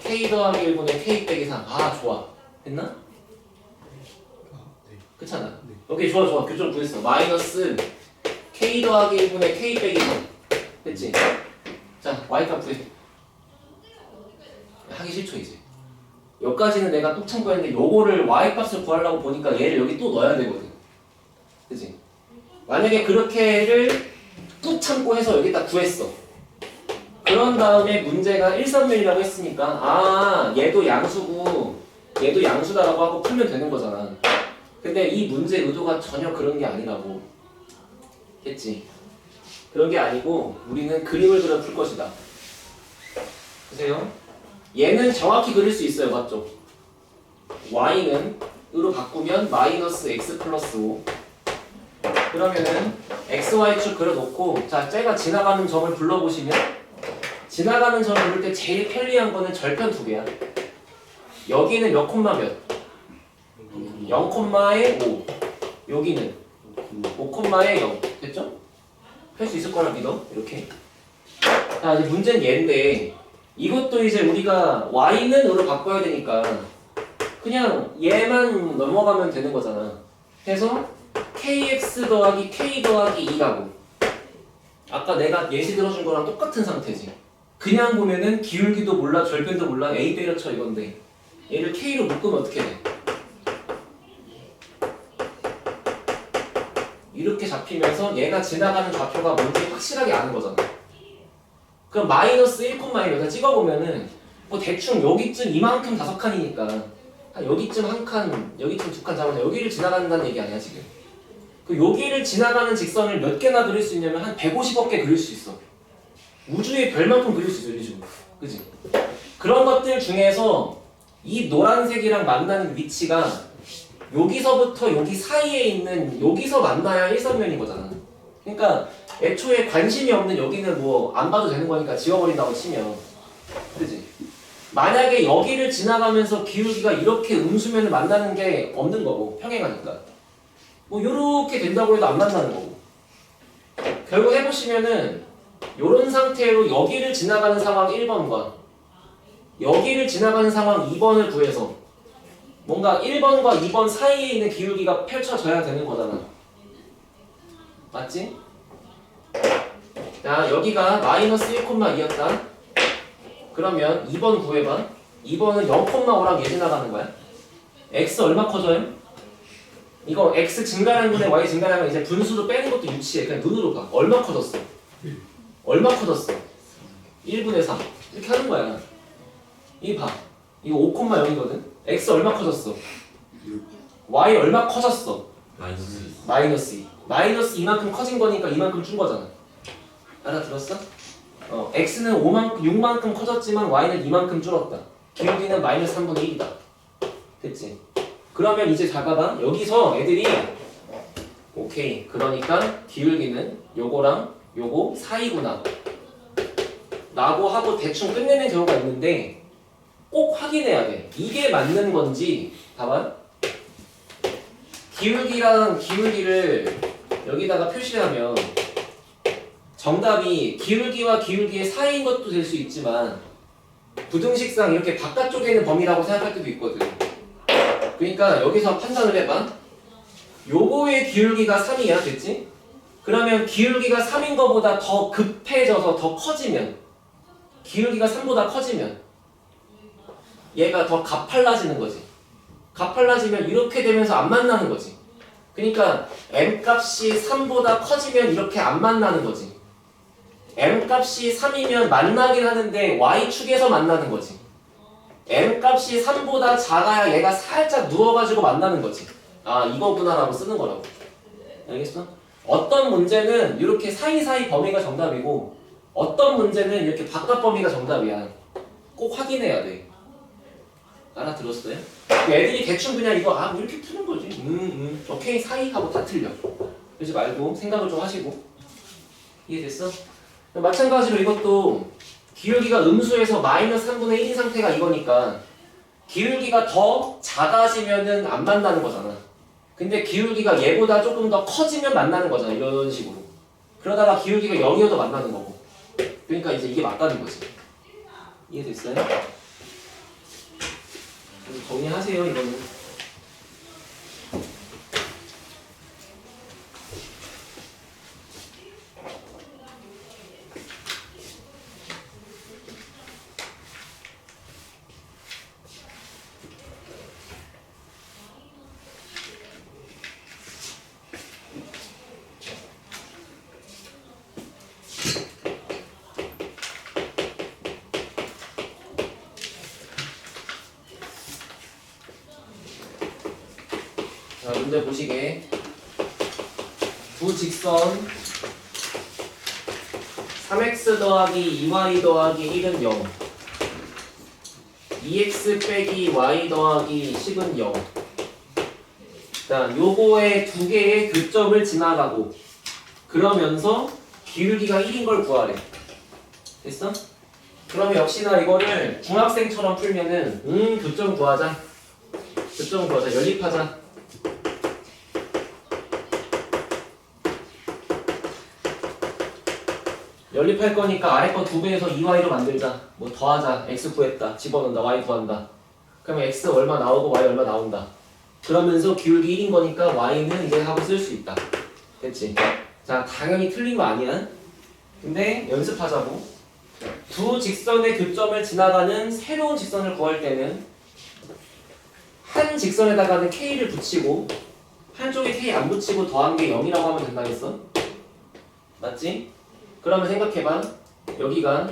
k 더하기 1분의 k 빼기 3. 아 좋아. 됐나? 아, 네. 그렇잖아. 네. 오케이 좋아. 교점 구했어. 마이너스 k 더하기 1분의 k 빼기 3 됐지? 자 y값 구해. 하기 싫죠 이제. 여기까지는 내가 뚝 참고했는데 요거를 y값을 구하려고 보니까 얘를 여기 또 넣어야 되거든. 그치? 만약에 그렇게를 뚝 참고해서 여기다 구했어. 그런 다음에 문제가 1,3면이라고 했으니까 아 얘도 양수고 얘도 양수다라고 하고 풀면 되는 거잖아. 근데 이 문제 의도가 전혀 그런 게 아니라고 했지. 그런 게 아니고 우리는 그림을 그려 풀 것이다. 보세요. 얘는 정확히 그릴 수 있어요. 맞죠? y는 으로 바꾸면 마이너스 x 플러스 5 그러면은 xy축 그려놓고 자 쟤가 지나가는 점을 불러보시면 지나가는 점을 부를 때 제일 편리한 거는 절편 두 개야. 여기는 몇 콤마 몇? 0콤마에 5 여기는 5콤마에 0 됐죠? 할 수 있을 거라 믿어 이렇게. 자 이제 문제는 얘인데 이것도 이제 우리가 y는 으로 바꿔야 되니까 그냥 얘만 넘어가면 되는 거잖아. 해서 kx 더하기 k 더하기 2라고 아까 내가 예시 들어준 거랑 똑같은 상태지. 그냥 보면은 기울기도 몰라 절편도 몰라 a 때려쳐 이건데 얘를 k로 묶으면 어떻게 돼? 이렇게 잡히면서 얘가 지나가는 좌표가 뭔지 확실하게 아는 거잖아. 그럼 마이너스 1,1 여기다 찍어보면은 뭐 대충 여기쯤 이만큼 5칸이니까 한 여기쯤 한 칸, 여기쯤 2칸 잡아서 여기를 지나간다는 얘기 아니야 지금. 그 여기를 지나가는 직선을 몇 개나 그릴 수 있냐면 한 150억 개 그릴 수 있어. 우주의 별만큼 그릴 수 있어 이 식으로. 그지? 그런 것들 중에서 이 노란색이랑 만나는 위치가 여기서부터 여기 사이에 있는 여기서 만나야 일선면인 거잖아. 그러니까 애초에 관심이 없는 여기는 뭐 안 봐도 되는 거니까 지워버린다고 치면 그지? 만약에 여기를 지나가면서 기울기가 이렇게 음수면을 만나는 게 없는 거고 평행하니까 뭐 요렇게 된다고 해도 안 만나는 거고 결국 해보시면은 요런 상태로 여기를 지나가는 상황 1번과 여기를 지나가는 상황 2번을 구해서 뭔가 1번과 2번 사이에 있는 기울기가 펼쳐져야 되는 거잖아. 맞지? 자 여기가 마이너스 1,2였다. 그러면 2번 구해봐. 2번은 0,5랑 얘 지나가는 거야. x 얼마 커져요? 이거 x 증가하는 분에 y 증가하면 이제 분수로 빼는 것도 유치해. 그냥 눈으로 봐. 얼마 커졌어? 얼마 커졌어? 1분의 3 이렇게 하는 거야. 이거 봐. 이거 5,0이거든? x 얼마 커졌어? y 얼마 커졌어? 마이너스 2. 마이너스 이만큼 커진 거니까 이만큼 준 거잖아. 알아들었어? x는 6만큼 커졌지만 y는 이만큼 줄었다. 기울기는 마이너스 3분의 1이다. 됐지? 그러면 이제 잘 봐봐. 여기서 애들이 오케이. 그러니까 기울기는 요거랑 요거 사이구나 라고 하고 대충 끝내는 경우가 있는데 꼭 확인해야 돼. 이게 맞는 건지. 봐봐. 기울기랑 기울기를 여기다가 표시하면 정답이 기울기와 기울기의 사이인 것도 될 수 있지만 부등식상 이렇게 바깥쪽에 있는 범위라고 생각할 때도 있거든. 그러니까 여기서 판단을 해봐. 요거의 기울기가 3이야. 됐지? 그러면 기울기가 3인 거보다 더 급해져서 더 커지면 기울기가 3보다 커지면 얘가 더 가팔라지는 거지. 가팔라지면 이렇게 되면서 안 만나는 거지. 그러니까 m값이 3보다 커지면 이렇게 안 만나는 거지. m값이 3이면 만나긴 하는데 y축에서 만나는 거지. m값이 3보다 작아야 얘가 살짝 누워가지고 만나는 거지. 아 이거구나 라고 쓰는 거라고. 알겠어? 어떤 문제는 이렇게 사이사이 범위가 정답이고 어떤 문제는 이렇게 바깥 범위가 정답이야. 꼭 확인해야 돼. 알아들었어요? 애들이 대충 그냥 이거 뭐 이렇게 푸는 거지. 오케이 사이하고 다 틀려. 그러지 말고 생각을 좀 하시고. 이해됐어? 마찬가지로 이것도 기울기가 음수에서 마이너스 3분의 1인 상태가 이거니까 기울기가 더 작아지면은 안 만나는 거잖아. 근데 기울기가 얘보다 조금 더 커지면 만나는 거잖아. 이런 식으로. 그러다가 기울기가 0이어도 만나는 거고. 그러니까 이제 이게 맞다는 거지. 이해됐어요? 정리하세요 이거는. 자, 문제 보시게. 두 직선 3x 더하기 2y 더하기 1은 0. 2x 빼기 y 더하기 10은 0. 자, 요거의 두 개의 교점을 지나가고 그러면서 기울기가 1인 걸 구하래. 됐어? 그러면 역시나 이거를 중학생처럼 풀면은 교점 구하자. 교점 구하자. 연립하자. 연립할 거니까 아래 거 2배에서 2y로 만들자. 뭐 더하자. x 구했다. 집어넣는다. y 구한다. 그러면 x 얼마 나오고 y 얼마 나온다. 그러면서 기울기 1인 거니까 y는 이제 하고 쓸 수 있다. 됐지? 자, 당연히 틀린 거 아니야. 근데 연습하자고. 두 직선의 교점을 지나가는 새로운 직선을 구할 때는 한 직선에다가는 k를 붙이고 한쪽에 k 안 붙이고 더한 게 0이라고 하면 된다겠어? 맞지? 그러면 생각해봐. 여기가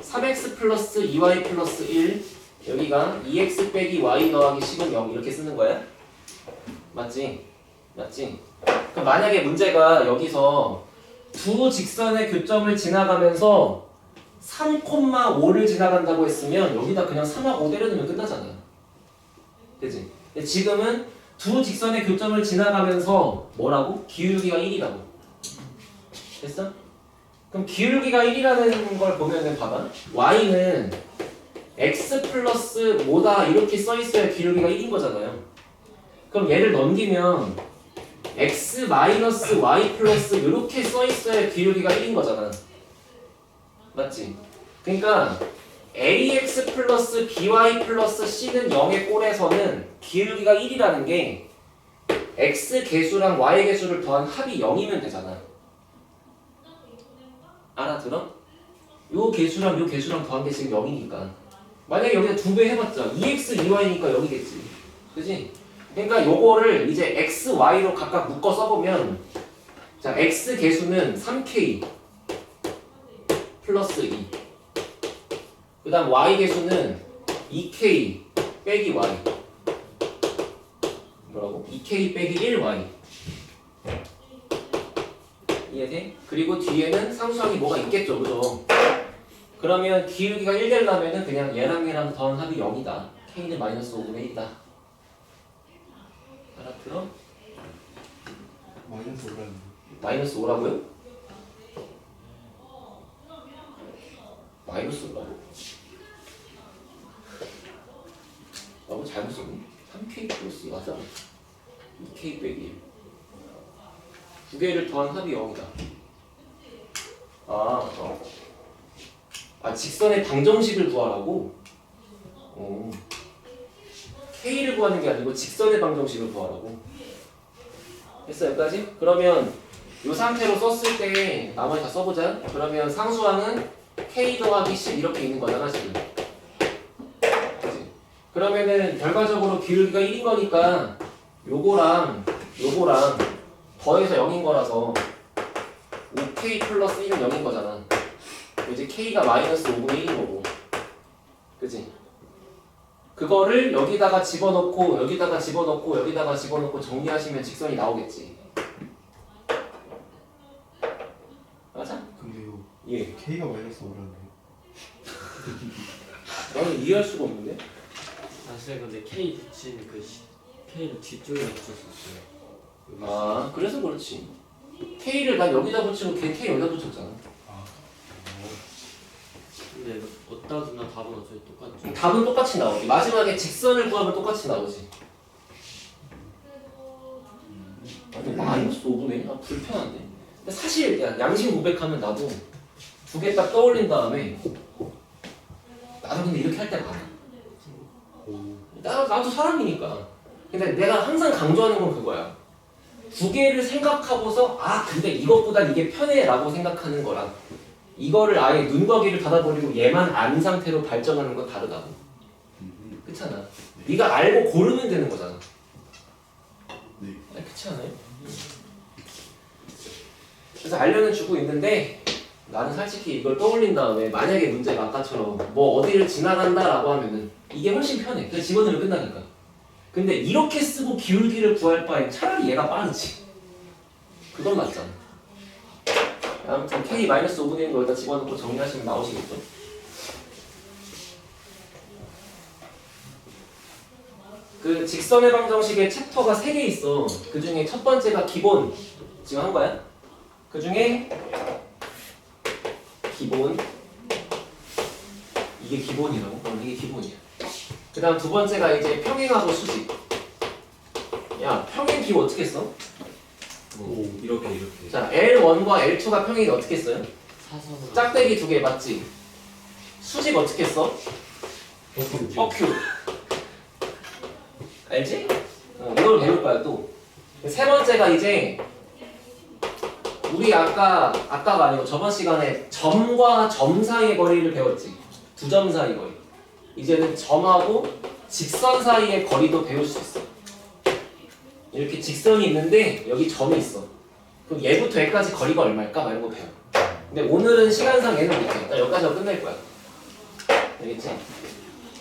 3x 플러스 2y 플러스 1, 여기가 2x 빼기 y 더하기 10은 0 이렇게 쓰는 거야? 맞지? 맞지? 그럼 만약에 문제가 여기서 두 직선의 교점을 지나가면서 3,5를 지나간다고 했으면 여기다 그냥 3하고 5 때려넣으면 끝나잖아. 그치? 근데 지금은 두 직선의 교점을 지나가면서 뭐라고? 기울기가 1이라고. 됐어? 그럼 기울기가 1이라는 걸 보면은 봐봐. y는 x 플러스 뭐다 이렇게 써있어야 기울기가 1인 거잖아요. 그럼 얘를 넘기면 x 마이너스 y 플러스 이렇게 써있어야 기울기가 1인 거잖아. 맞지? 그러니까 ax 플러스 by 플러스 c는 0의 꼴에서는 기울기가 1이라는 게 x 개수랑 y 개수를 더한 합이 0이면 되잖아. 알아들어? 요 개수랑 요 개수랑 더한 게 지금 0이니까 만약에 여기다 2배 해봤자 2x 2y니까 0이겠지. 그지? 그러니까 요거를 이제 x, y로 각각 묶어 써보면 자 x 개수는 3k 플러스 2 그 다음 y 개수는 2k 빼기 y 뭐라고? 2k 빼기 1y 이해돼? 그리고 뒤에는 상수항이 뭐가 있겠죠, 그죠? 그러면 기울기가 1 되려면은 그냥 얘랑 더한 합이 0이다. k는 마이너스 5분의 1이다. 알아들어? 마이너스 올라는데. 마이너스 5라고요? 마이너스 5라고? 나뭐 잘못 썼니? 3k 플러스 2 맞아? 2k 빼기 1 두 개를 더한 합이 0이다. 직선의 방정식을 구하라고? K를 구하는 게 아니고 직선의 방정식을 구하라고. 됐어, 여기까지? 그러면 이 상태로 썼을 때 나머지 다 써보자. 그러면 상수항은 K 더하기 10 이렇게 있는 거잖아, 지금. 그치? 그러면은 결과적으로 기울기가 1인 거니까 요거랑 더해서 0인 거라서 5K 플러스 1은 0인 거잖아. 이제 K가 마이너스 5분의 1인 거고. 그치? 그거를 여기다가 집어넣고 여기다가 집어넣고 여기다가 집어넣고 정리하시면 직선이 나오겠지. 맞아? 근데요. 예. K가 마이너스 5라는데. 나는 이해할 수가 없는데? 사실 근데 K 붙인 K를 뒤쪽에 붙였었어요. 그래서 그렇지. K를 난 여기다 붙이고 걔 K 여기다 붙였잖아. 근데 어디다 두나 답은 어차피 똑같죠. 답은 똑같이 나오지. 마지막에 직선을 구하면 똑같이 나오지. 아니 마이너스 5분의 불편한데. 근데 사실 양심 고백하면 나도 두 개 딱 떠올린 다음에 나도 근데 이렇게 할 때 많아. 나도 사람이니까. 근데 내가 항상 강조하는 건 그거야. 두 개를 생각하고서 근데 이것보다 이게 편해라고 생각하는 거랑 이거를 아예 눈과 귀를 닫아버리고 얘만 안 상태로 발전하는 건 다르다고. 그렇잖아. 네가 알고 고르면 되는 거잖아. 네. 그렇지 않아요? 그래서 알려는 주고 있는데 나는 솔직히 이걸 떠올린 다음에 만약에 문제가 아까처럼 뭐 어디를 지나간다라고 하면은 이게 훨씬 편해. 그래서 집어넣으면 끝나니까. 근데 이렇게 쓰고 기울기를 구할 바엔 차라리 얘가 빠르지. 그건 맞잖아. 아무튼 K-5는 거기다 집어넣고 정리하시면 나오시겠죠? 그 직선의 방정식의 챕터가 3개 있어. 그 중에 첫 번째가 기본. 지금 한 거야? 그 중에 기본. 이게 기본이라고? 이게 기본이야. 그 다음 두 번째가 이제 평행하고 수직. 야, 평행 기호 어떻게 써? 오, 이렇게. 자, L1과 L2가 평행이 어떻게 써요? 사선으로. 짝대기 2개 맞지? 수직 어떻게 써? 뻑큐. 알지? 이걸 배울 거야 또. 세 번째가 이제 우리 아까가 아니고 저번 시간에 점과 점 사이의 거리를 배웠지. 두 점 사이 거리. 이제는 점하고 직선 사이의 거리도 배울 수 있어. 이렇게 직선이 있는데 여기 점이 있어. 그럼 얘부터 얘까지 거리가 얼마일까? 막 이런 거 배워. 근데 오늘은 시간상 얘는 못해. 나 여기까지 하고 끝낼 거야. 알겠지?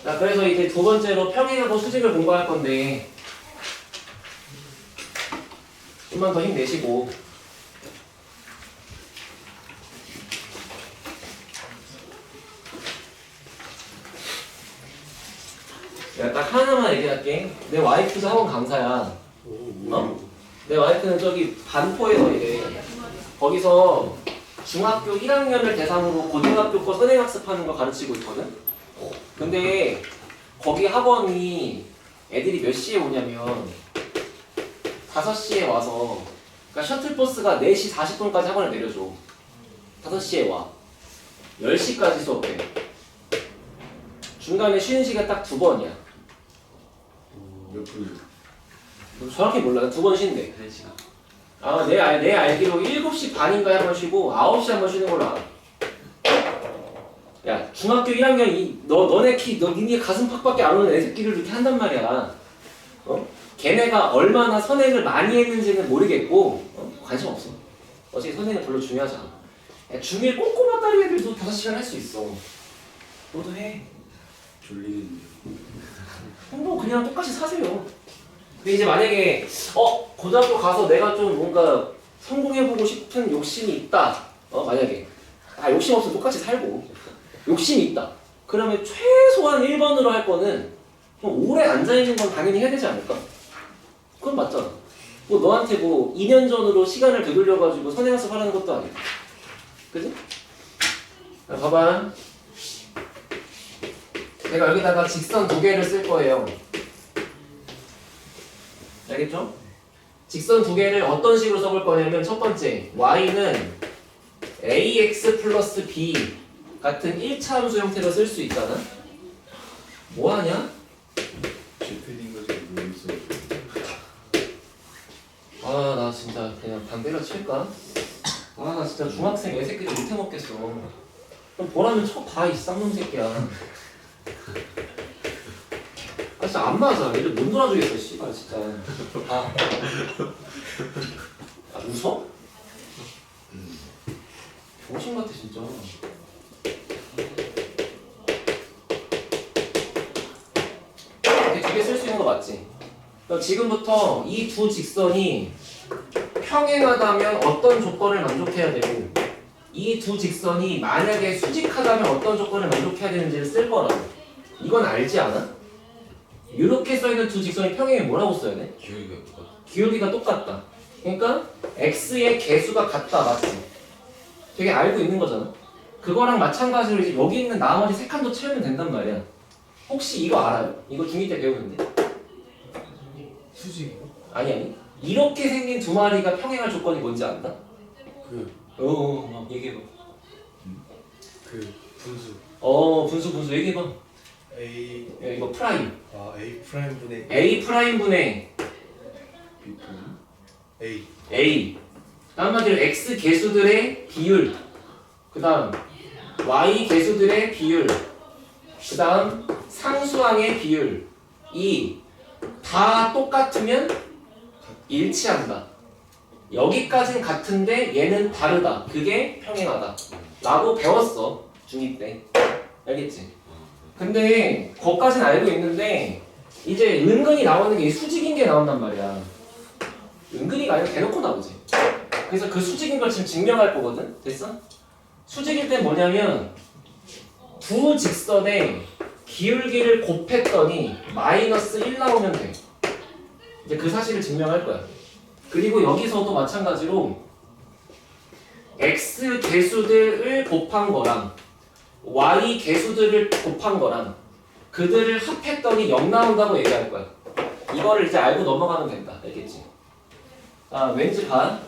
자, 그래서 이제 두 번째로 평행하고 수직을 공부할 건데 좀만 더 힘내시고 내가 딱 하나만 얘기할게. 내 와이프도 학원 강사야. 내 와이프는 저기 반포에서 일해. 거기서 중학교 1학년을 대상으로 고등학교 거 선행학습하는 거 가르치고 있거든? 근데 거기 학원이 애들이 몇 시에 오냐면 5시에 와서, 그러니까 셔틀버스가 4시 40분까지 학원을 내려줘. 5시에 와. 10시까지 수업해. 중간에 쉬는 시간 딱 2번이야. 몇 분? 정확히 몰라. 2번 쉰대. 3시간. 아, 내 알기로 7시 반인가에 한 번 쉬고 9시 한 번 쉬는 걸로 알아. 야, 중학교 1학년 너네 니네 가슴 팍밖에 안 오는 애들끼리를 이렇게 한단 말이야. 어? 걔네가 얼마나 선행을 많이 했는지는 모르겠고 관심 없어. 어차피 선행은 별로 중요하지 않아. 야, 중1 꼼꼼한 딸 애들도 5시간 할 수 있어. 너도 해. 졸리는데. 뭐 그냥 똑같이 사세요. 근데 이제 만약에 고등학교 가서 내가 좀 뭔가 성공해보고 싶은 욕심이 있다. 만약에 욕심 없으면 똑같이 살고 욕심이 있다. 그러면 최소한 1번으로 할 거는 좀 오래 앉아있는 건 당연히 해야 되지 않을까? 그건 맞잖아. 뭐 너한테 뭐 2년 전으로 시간을 되돌려가지고 선행학습 하라는 것도 아니고. 그지? 자, 봐봐. 내가 여기다가 직선 2개를 쓸 거예요. 알겠죠? 직선 2개를 어떤 식으로 써볼 거냐면 첫 번째, y는 ax 플러스 b 같은 1차 함수 형태로 쓸 수 있잖아? 뭐하냐? 제필인 거지 모르겠어. 아, 나 진짜 그냥 담배를 칠까? 아, 나 진짜 중학생 애새끼들 못해 먹겠어. 그럼 보라면 쳐봐, 이 쌍놈 새끼야. 아, 진짜 안 맞아. 얘를 못 놀아주겠어, 씨발, 진짜. 아, 웃어? 병신 같아, 진짜. 이렇게 2개 쓸 수 있는 거 맞지? 그럼 지금부터 이 두 직선이 평행하다면 어떤 조건을 만족해야 되고 이 두 직선이 만약에 수직하다면 어떤 조건을 만족해야 되는지를 쓸 거라고. 이건 알지 않아? 이렇게 써있는 두 직선이 평행에 뭐라고 써야 돼? 기억이가 똑같아. 기울기가 똑같다. 그러니까 x의 개수가 같다, 맞지? 되게 알고 있는 거잖아. 그거랑 마찬가지로 이제 여기 있는 나머지 세 칸도 채우면 된단 말이야. 혹시 이거 알아요? 이거 중2 때 배우는데. 수직이요? 아니. 이렇게 생긴 두 마리가 평행할 조건이 뭔지 안다? 얘기해봐. 분수 얘기해봐. A 이거 프라임. A 프라임 분의 A 프라임 분의 B 분 A A. 한마디로 x 개수들의 비율. 그 다음 y 개수들의 비율. 그 다음 상수항의 비율. 이 다 똑같으면 일치한다. 여기까지는 같은데 얘는 다르다. 그게 평행하다. 라고 배웠어. 중2 때. 알겠지? 근데 거기까지는 알고 있는데 이제 은근히 나오는 게 수직인 게 나온단 말이야. 은근히가 아니라 대놓고 나오지. 그래서 그 수직인 걸 지금 증명할 거거든. 됐어? 수직일 땐 뭐냐면 두 직선의 기울기를 곱했더니 마이너스 1 나오면 돼. 이제 그 사실을 증명할 거야. 그리고 여기서도 마찬가지로 x 개수들을 곱한 거랑 y 개수들을 곱한 거랑 그들을 합했더니 0 나온다고 얘기할 거야. 이거를 이제 알고 넘어가면 된다. 알겠지? 아, 왠지 봐.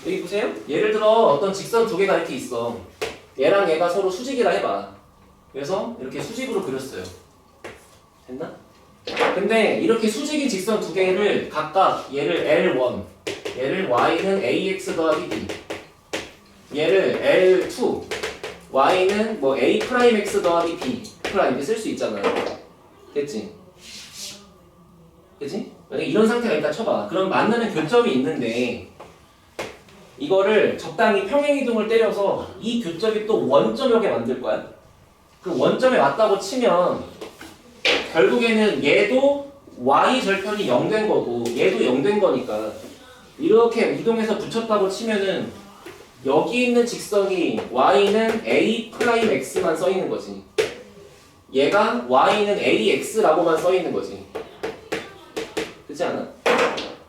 여기 보세요. 예를 들어 어떤 직선 두 개가 이렇게 있어. 얘랑 얘가 서로 수직이라 해봐. 그래서 이렇게 수직으로 그렸어요. 됐나? 근데 이렇게 수직인 직선 두 개를 각각 얘를 L1, 얘를 y는 ax 더하기 b, 얘를 L2, y는 뭐 a 프라임 x 더하기 b 프라임 이렇게 쓸 수 있잖아. 됐지? 그치? 만약에 이런 상태가 있다 쳐봐. 그럼 만나는 교점이 있는데 이거를 적당히 평행이동을 때려서 이 교점이 또 원점역에 만들 거야. 그 원점에 왔다고 치면 결국에는 얘도 y 절편이 0 된 거고 얘도 0 된 거니까 이렇게 이동해서 붙였다고 치면은 여기 있는 직선이 y는 a 프라임 x만 써 있는 거지. 얘가 y는 ax라고만 써 있는 거지. 그렇지 않아?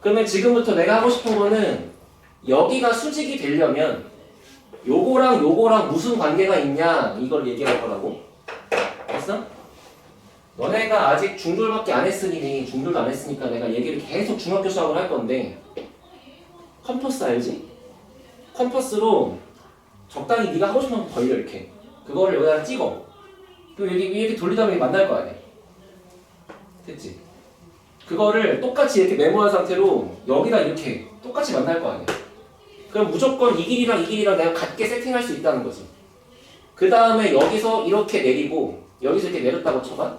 그러면 지금부터 내가 하고 싶은 거는 여기가 수직이 되려면 요거랑 요거랑 무슨 관계가 있냐 이걸 얘기할 거라고. 됐어? 너네가 아직 중졸밖에 안 했으니 중졸도 안 했으니까 내가 얘기를 계속 중학교 수학을 할 건데 컴퍼스 알지? 컴퍼스로 적당히 네가 하고 싶은 거 벌려 이렇게 그거를 여기다 찍어. 그리고 이렇게 돌리다 보면 만날 거 아니야. 됐지? 그거를 똑같이 이렇게 메모한 상태로 여기다 이렇게 똑같이 만날 거 아니야. 그럼 무조건 이 길이랑 이 길이랑 내가 같게 세팅할 수 있다는 거지. 그 다음에 여기서 이렇게 내리고 여기서 이렇게 내렸다고 쳐봐.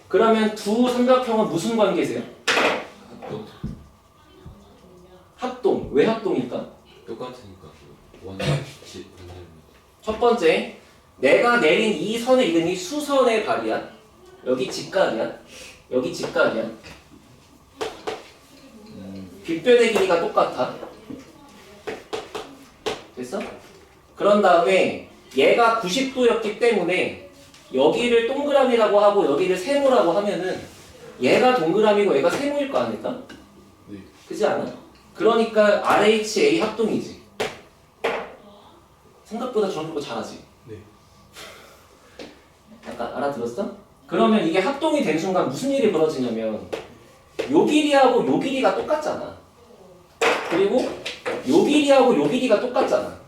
그러면 두 삼각형은 무슨 관계세요? 합동. 왜 합동일까? 똑같으니까 첫 번째, 내가 내린 이 선의 이름이 수선의 발이야. 여기 직각이야. 여기 직각이야. 빗변의 길이가 똑같아. 됐어? 그런 다음에 얘가 90도였기 때문에 여기를 동그라미라고 하고 여기를 세모라고 하면은 얘가 동그라미고 얘가 세모일 거 아닐까? 네. 그지 않아? 그러니까 RHA 합동이지. 생각보다 중학교 잘하지? 네. 약간 알아들었어? 그러면 이게 합동이 된 순간 무슨 일이 벌어지냐면 요 길이하고 요 길이가 똑같잖아. 그리고 요 길이하고 요 길이가 똑같잖아.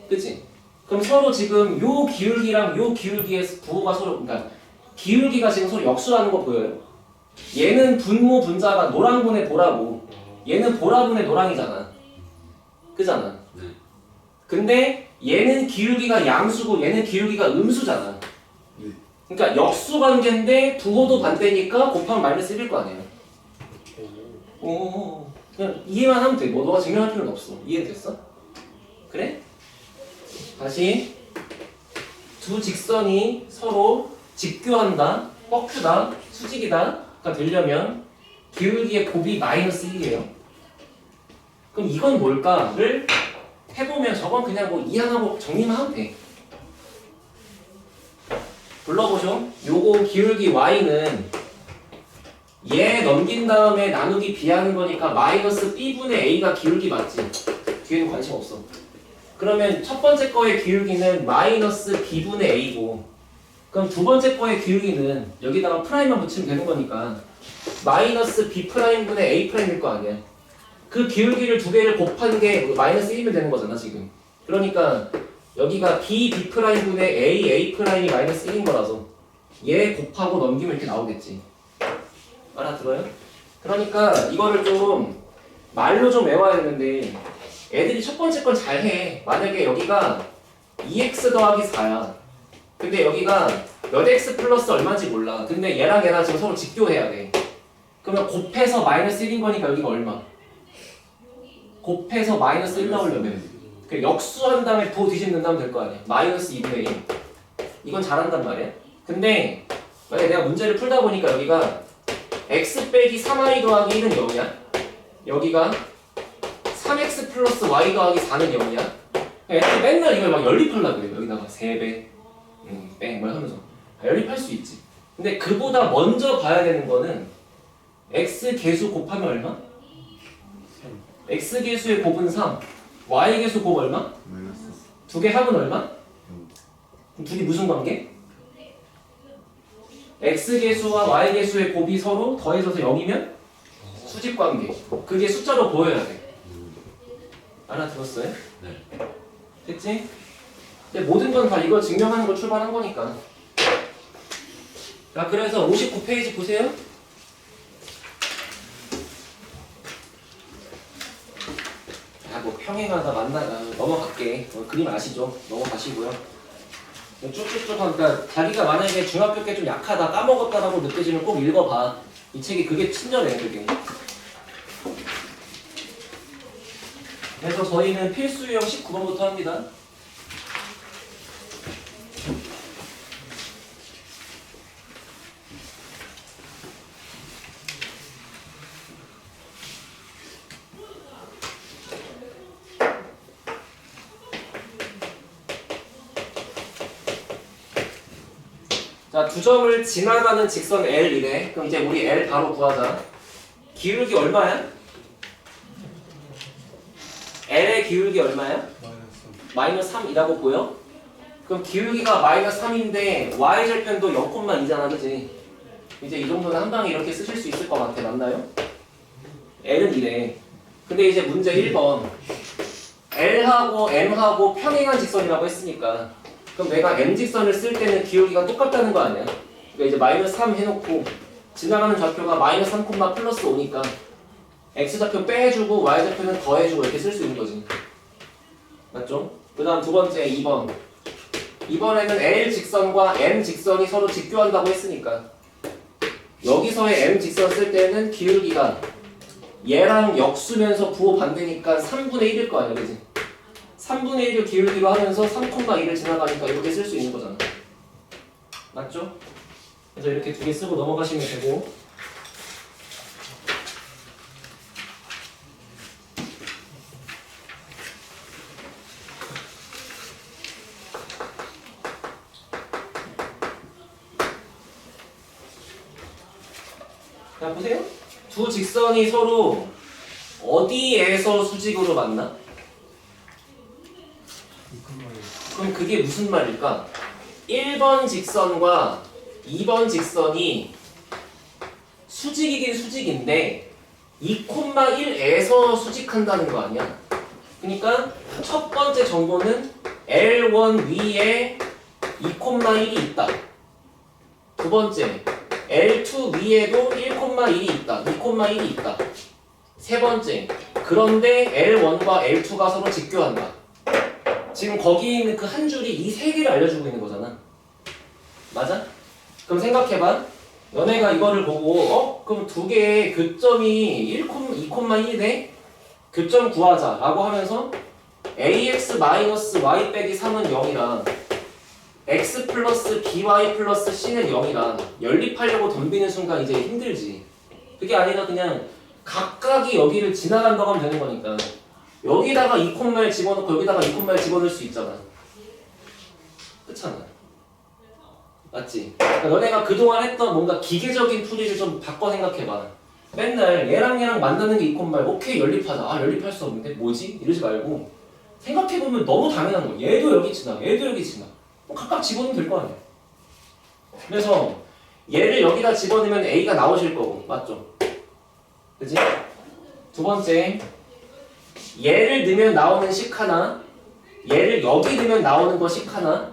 그치? 그럼 서로 지금 요 기울기랑 요 기울기의 부호가 서로 그러니까 기울기가 지금 서로 역수라는 거 보여요? 얘는 분모 분자가 노랑분의 보라고 얘는 보라분의 노랑이잖아. 그잖아. 네. 근데 얘는 기울기가 양수고 얘는 기울기가 음수잖아. 네. 그러니까 역수 관계인데 부호도 반대니까 곱하면 마이너스 1일 거 아니야. 오, 그냥 이해만 하면 돼. 뭐 너가 증명할 필요는 없어. 이해됐어? 그래? 다시 두 직선이 서로 직교한다, 꺾유다, 수직이다가 되려면 기울기의 곱이 마이너스 1이에요. 그럼 이건 뭘까를 해보면 저건 그냥 뭐 이항하고 정리만 하면 돼. 불러보죠. 요거 기울기 y는 얘 넘긴 다음에 나누기 b 하는 거니까 마이너스 b분의 a가 기울기 맞지? 뒤에는 관심 없어. 그러면 첫 번째 거의 기울기는 마이너스 b분의 a고 그럼 두 번째 거의 기울기는 여기다가 프라임만 붙이면 되는 거니까 마이너스 b 프라임분의 a 프라임일 거 아니야. 그 기울기를 두 개를 곱한 게 마이너스 1이면 되는 거잖아 지금. 그러니까 여기가 b 프라임분의 a 프라임이 마이너스 1인 거라서 얘 곱하고 넘기면 이렇게 나오겠지. 알아들어요? 그러니까 이거를 좀 말로 좀 외워야 되는데 애들이 첫 번째 건 잘해. 만약에 여기가 2x 더하기 4야. 근데 여기가 몇 x 플러스 얼마인지 몰라. 근데 얘랑 얘랑 지금 서로 직교해야 돼. 그러면 곱해서 마이너스 1인 거니까 여기가 얼마? 곱해서 마이너스 1 나오려면 역수한 다음에 부호 뒤집는다면 될 거 아니야. 마이너스 2분의 1. 이건 잘한단 말이야. 근데 만약에 내가 문제를 풀다 보니까 여기가 x 빼기 3y 더하기 1은 0이야. 여기가 3x 플러스 y 더하기 4는 0이야. 애들이 맨날 이걸 막 연립하려고 그래요. 여기다가 3배, 뺑, 뭐 하면서 연립할 수 있지. 근데 그보다 먼저 봐야 되는 거는 x 계수 곱하면 얼마? x 계수의 곱은 3, y 계수 곱 얼마? 마이너스 두 개 합은 얼마? 그럼 둘이 무슨 관계? x 계수와 y 계수의 곱이 서로 더해져서 0이면 수직 관계. 그게 숫자로 보여야 돼. 알아들었어요? 네. 됐지? 근데 모든 건 다 이걸 증명하는 걸 출발한 거니까. 자, 그래서 59페이지 보세요. 자, 뭐 평행하다 만나다 넘어갈게. 그림 아시죠? 넘어가시고요. 쭉쭉쭉 하니까 자기가 만약에 중학교 때 좀 약하다, 까먹었다라고 느껴지면 꼭 읽어봐. 이 책이 그게 친절해, 그게. 그래서 저희는 필수 유형 19번부터 합니다. 자, 두 점을 지나가는 직선 L이래. 그럼 이제 우리 L 바로 구하자. 기울기 얼마야? L의 기울기 얼마야? 마이너스 3이라고 보여? 그럼 기울기가 마이너스 3인데 y절편도 0,2잖아, 그치? 이제 이 정도는 한 방에 이렇게 쓰실 수 있을 것 같아, 맞나요? L은 이래. 근데 이제 문제 1번 L하고 M하고 평행한 직선이라고 했으니까 그럼 내가 M직선을 쓸 때는 기울기가 똑같다는 거 아니야? 그러니까 이제 마이너스 3 해놓고 지나가는 좌표가 마이너스 3, 플러스 5니까 X좌표 빼주고 Y좌표는 더해주고 이렇게 쓸 수 있는 거지. 맞죠? 그 다음 두 번째 2번. 이번에는 L 직선과 M 직선이 서로 직교한다고 했으니까 여기서의 M 직선 쓸 때는 기울기가 얘랑 역수면서 부호 반대니까 3분의 1일 거 아니야, 그지? 3분의 1을 기울기로 하면서 3,2를 지나가니까 이렇게 쓸 수 있는 거잖아. 맞죠? 그래서 이렇게 두 개 쓰고 넘어가시면 되고 자, 보세요. 두 직선이 서로 어디에서 수직으로 만나? 그럼 그게 무슨 말일까? 1번 직선과 2번 직선이 수직이긴 수직인데 2,1에서 수직한다는 거 아니야? 그러니까 첫 번째 정보는 L1 위에 2,1이 있다. 두 번째 L2 위에도 1,1이 있다. 2,1이 있다. 세 번째, 그런데 L1과 L2가 서로 직교한다. 지금 거기 있는 그 한 줄이 이 세 개를 알려주고 있는 거잖아. 맞아? 그럼 생각해봐. 너네가 이거를 보고 그럼 두 개의 교점이 2,1네? 교점 구하자 라고 하면서 ax-y 빼기 3은 0이라 x 플러스 by 플러스 c는 0이라 연립하려고 덤비는 순간 이제 힘들지. 그게 아니라 그냥 각각이 여기를 지나간다고 하면 되는 거니까 여기다가 2,1 집어넣고 여기다가 2,1 집어넣을 수 있잖아. 그렇잖아. 맞지? 그러니까 너네가 그동안 했던 뭔가 기계적인 풀이를 좀 바꿔 생각해봐. 맨날 얘랑 만나는 게 2,1 오케이 연립하자. 아 연립할 수 없는데 뭐지? 이러지 말고 생각해보면 너무 당연한 거야. 얘도 여기 지나 얘도 여기 지나 각각 집어넣으면 될 거 아니야. 그래서 얘를 여기다 집어넣으면 A가 나오실 거고 맞죠? 그치? 두 번째 얘를 넣으면 나오는 식 하나 얘를 여기 넣으면 나오는 거 식 하나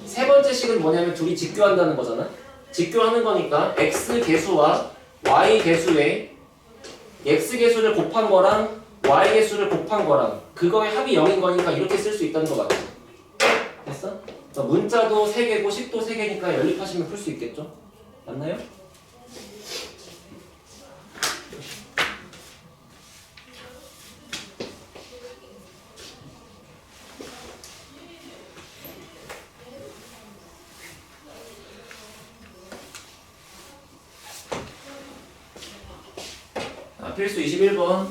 세 번째 식은 뭐냐면 둘이 직교한다는 거잖아. 직교하는 거니까 x 계수와 y 계수에 x 계수를 곱한 거랑 y 계수를 곱한 거랑 그거의 합이 0인 거니까 이렇게 쓸 수 있다는 거 맞지? 됐어? 문자도 3개고 식도 3개니까 연립하시면 풀 수 있겠죠? 맞나요? 필수 21번.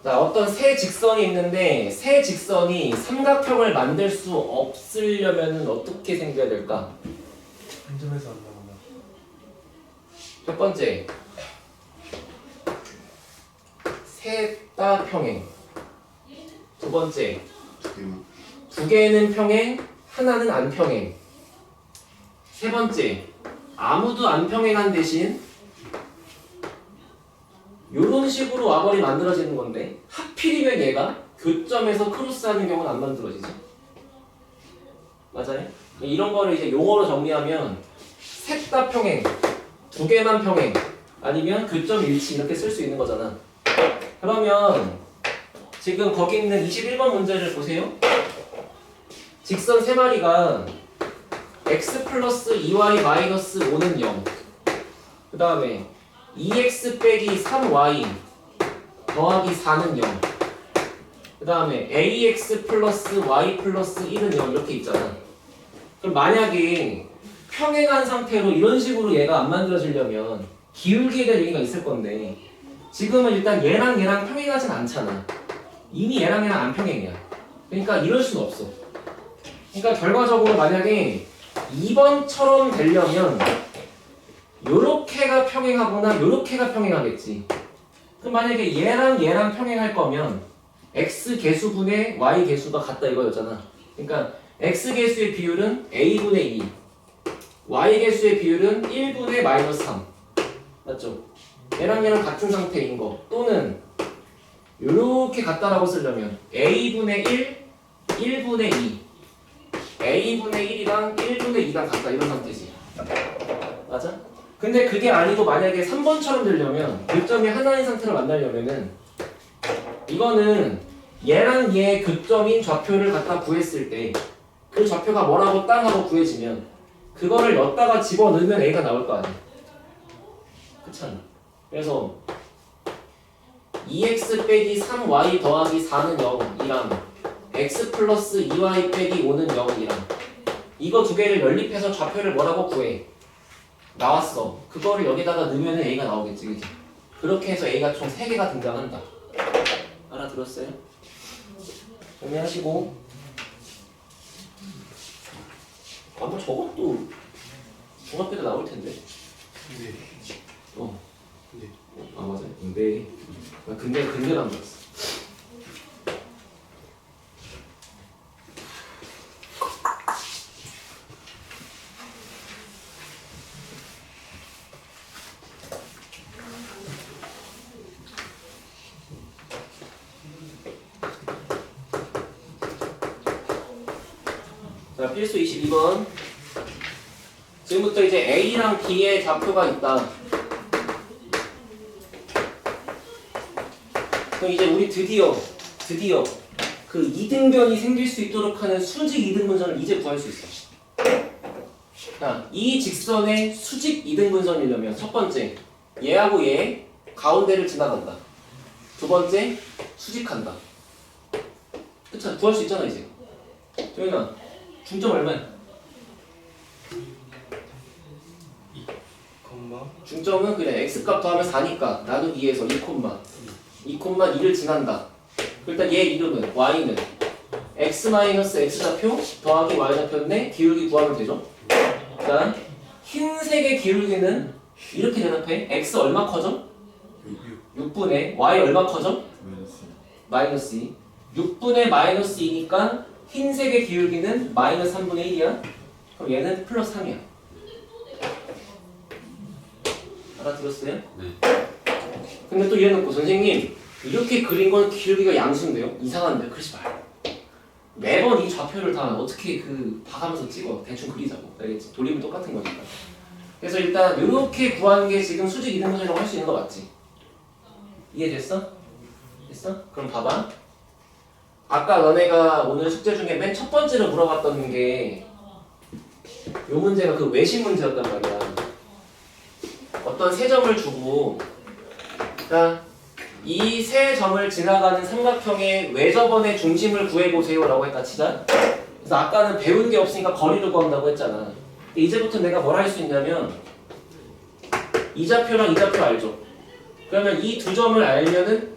자, 어떤 세 직선이 있는데 세 직선이 삼각형을 만들 수 없으려면 어떻게 생겨야 될까? 한 점에서 안 나온다. 첫 번째, 셋 다 평행. 두 번째, 두 개는 평행, 하나는 안 평행. 세 번째, 아무도 안 평행한 대신 요런 식으로 와벌이 만들어지는 건데 하필이면 얘가 교점에서 크로스하는 경우는 안 만들어지죠. 맞아요? 이런 거를 이제 용어로 정리하면 셋 다 평행, 두 개만 평행, 아니면 교점 일치 이렇게 쓸 수 있는 거잖아. 그러면 지금 거기 있는 21번 문제를 보세요. 직선 세 마리가 x 플러스 2y 마이너스 5는 0. 그 다음에 2x 빼기 3y 더하기 4는 0. 그 다음에 ax 플러스 y 플러스 1은 0 이렇게 있잖아. 그럼 만약에 평행한 상태로 이런 식으로 얘가 안 만들어지려면 기울기에 대한 얘기가 있을 건데 지금은 일단 얘랑 평행하진 않잖아. 이미 얘랑 안 평행이야. 그러니까 이럴 수는 없어. 그러니까 결과적으로 만약에 2번처럼 되려면 요렇게가 평행하거나 요렇게가 평행하겠지. 그럼 만약에 얘랑 평행할 거면 x 개수분의 y 개수가 같다 이거였잖아. 그러니까 x 개수의 비율은 a분의 2, y 개수의 비율은 1분의 마이너스 3. 맞죠? 얘랑 같은 상태인 거 또는 요렇게 같다라고 쓰려면 a분의 1, 1분의 2, a분의 1이랑 1분의 2랑 같다 이런 상태지. 맞아? 근데 그게 아니고 만약에 3번처럼 되려면 교점이 하나인 상태를 만나려면은 이거는 얘랑 얘 교점인 좌표를 갖다 구했을 때 그 좌표가 뭐라고 땅 하고 구해지면 그거를 여기다가 집어넣으면 a가 나올 거 아니야. 그렇잖아. 그래서 2x 빼기 3y 더하기 4는 0이랑 x 플러스 2y 빼기 5는 0이랑 이거 두 개를 연립해서 좌표를 뭐라고 구해. 나왔어. 그거를 여기다가 넣으면 a가 나오겠지, 그치? 그렇게 해서 a가 총 3개가 등장한다. 알아들었어요? 정리하시고 아마 저것도 중학교 때 나올 텐데. 근데 근데 아 맞아요. 근데란 거였어. 자, 필수 22번. 지금부터 이제 A랑 B의 좌표가 있다. 그럼 이제 우리 드디어 그 이등변이 생길 수 있도록 하는 수직 이등분선을 이제 구할 수 있어. 자, 이 직선의 수직 이등분선이려면 첫 번째, 얘하고 얘 가운데를 지나간다. 두 번째, 수직한다. 그쵸? 구할 수 있잖아 이제. 조현아, 중점 얼마야? 중점은 그냥 x값 더하면 4니까 나누기 2에서 2,2를 지난다. 일단 얘 이름은 y는 x-x 좌표 더하기 y 좌표인데 기울기 구하면 되죠. 자, 흰색의 기울기는 이렇게 대답해. x 얼마 커져? 6분의 y 얼마 커져? 마이너스 2. 6분의 마이너스 2니까 흰색의 기울기는 마이너스 3분의 1이야. 그럼 얘는 플러스 3이야. 알아들었어요? 네. 근데 또 이래놓고 선생님 이렇게 그린 건 기울기가 양수인데요? 이상한데 그러지 마요. 매번 이 좌표를 다 어떻게 그 봐가면서 찍어. 대충 그리자고. 알겠지? 돌리면 똑같은 거니까. 그래서 일단 이렇게 구하는 게 지금 수직 이등분선이라고 할 수 있는 거 맞지? 이해됐어? 됐어? 그럼 봐봐. 아까 너네가 오늘 숙제 중에 맨 첫 번째로 물어봤던 게 요 문제가 그 외심 문제였단 말이야. 어떤 세 점을 주고 자, 이 세 점을 지나가는 삼각형의 외접원의 중심을 구해보세요 라고 했다 치자. 그래서 아까는 배운 게 없으니까 거리를 구한다고 했잖아. 이제부터 내가 뭘 할 수 있냐면 이좌표랑 이좌표 알죠? 그러면 이 두 점을 알면은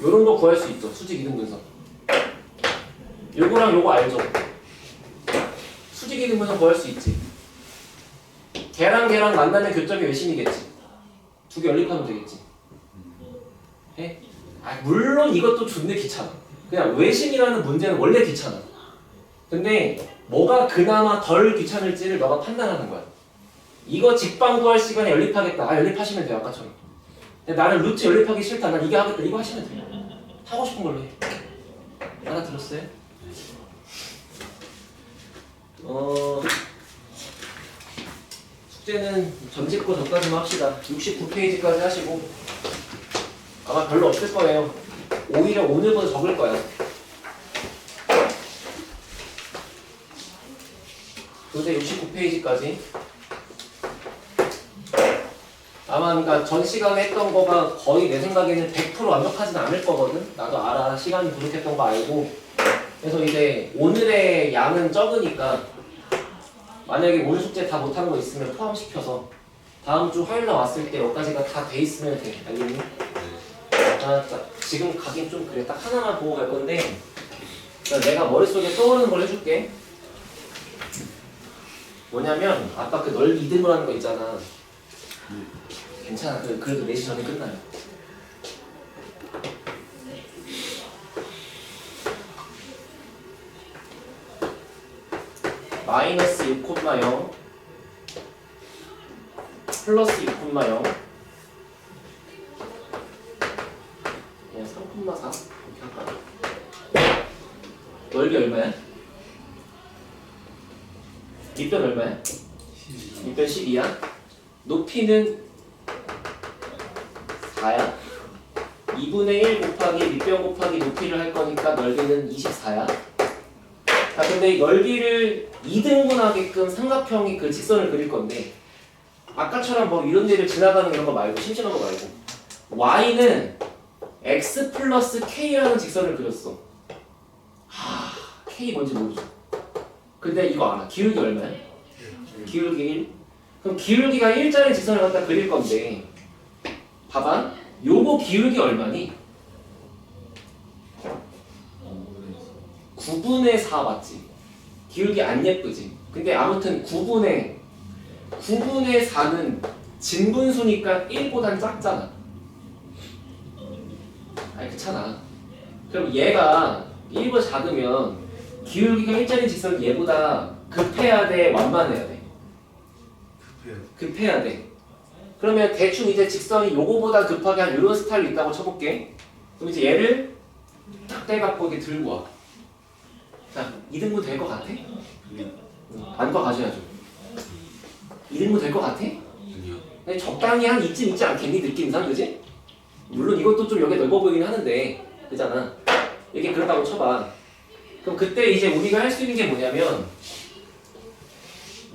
요런 거 구할 수 있죠. 수직 이등 분석. 요거랑 요거 알죠? 수직 이등 분석 구할 수 있지. 걔랑 걔랑 만나면 교점이 외심이겠지. 두 개 연립하면 되겠지. 해? 물론 이것도 존나 귀찮아. 그냥 외심이라는 문제는 원래 귀찮아. 근데 뭐가 그나마 덜 귀찮을지를 너가 판단하는 거야. 이거 직방 구할 시간에 연립하겠다. 연립하시면 돼요. 아까처럼. 근데 나는 루트 연립하기 싫다. 난 이게 하겠다. 이거 하시면 돼요. 하고 싶은 걸로 해. 알아들었어요? 숙제는 점집고 전까지만 합시다. 69페이지까지 하시고 아마 별로 없을 거예요. 오히려 오늘보다 적을 거야. 도대 69페이지까지. 아마 그러니까 전 시간에 했던 거가 거의 내 생각에는 100% 완벽하진 않을 거거든. 나도 알아. 시간이 부족했던 거 알고. 그래서 이제 오늘의 양은 적으니까 만약에 오늘 숙제 다 못한 거 있으면 포함시켜서 다음 주 화요일날 왔을 때 여기까지가 다 돼 있으면 돼. 알겠니? 자, 지금 가긴 좀 그래. 딱 하나만 보고 갈 건데 내가 머릿속에 떠오르는 걸 해줄게. 뭐냐면 아까 그 넓이 이등분 하는 거 있잖아. 괜찮아. 그래도 4시 전에 끝나요. 마이너스 6,0 플러스 6,0 그냥 3,4 이렇게 할까? 넓이 얼마야? 밑변 얼마야? 밑변 12야? 높이는 4야. 2분의 1 곱하기 밑변 곱하기 높이를 할 거니까 넓이는 24야. 자, 근데 이 넓이를 2등분하게끔 삼각형이 그 직선을 그릴 건데 아까처럼 뭐 이런 데를 지나가는 이런 거 말고 심심한 거 말고 y는 x 플러스 k라는 직선을 그렸어. k 뭔지 모르죠. 근데 이거 알아. 기울기 얼마야? 기울기 1. 그럼 기울기가 1짜리 직선을 갖다 그릴 건데 봐봐. 요거 기울기 얼마니? 9분의 4 맞지? 기울기 안 예쁘지? 근데 아무튼 9분의 4는 진분수니까 1보단 작잖아. 아니 그렇잖아. 그럼 얘가 1보다 작으면 기울기가 1짜리 직선 얘보다 급해야 돼? 완만해야 돼? 급해야 돼. 그러면 대충 이제 직선이 요거보다 급하게 한 요런 스타일로 있다고 쳐볼게. 그럼 이제 얘를 딱 떼갖고 이렇게 들고 와. 자, 2등분 될 것 같아? 안과 가셔야죠. 2등분 될 것 같아? 근데 적당히 한 이쯤 있지 않겠니? 느낌상, 그지? 물론 이것도 좀 여기 넓어 보이긴 하는데, 그잖아. 이렇게 그런다고 쳐봐. 그럼 그때 이제 우리가 할 수 있는 게 뭐냐면,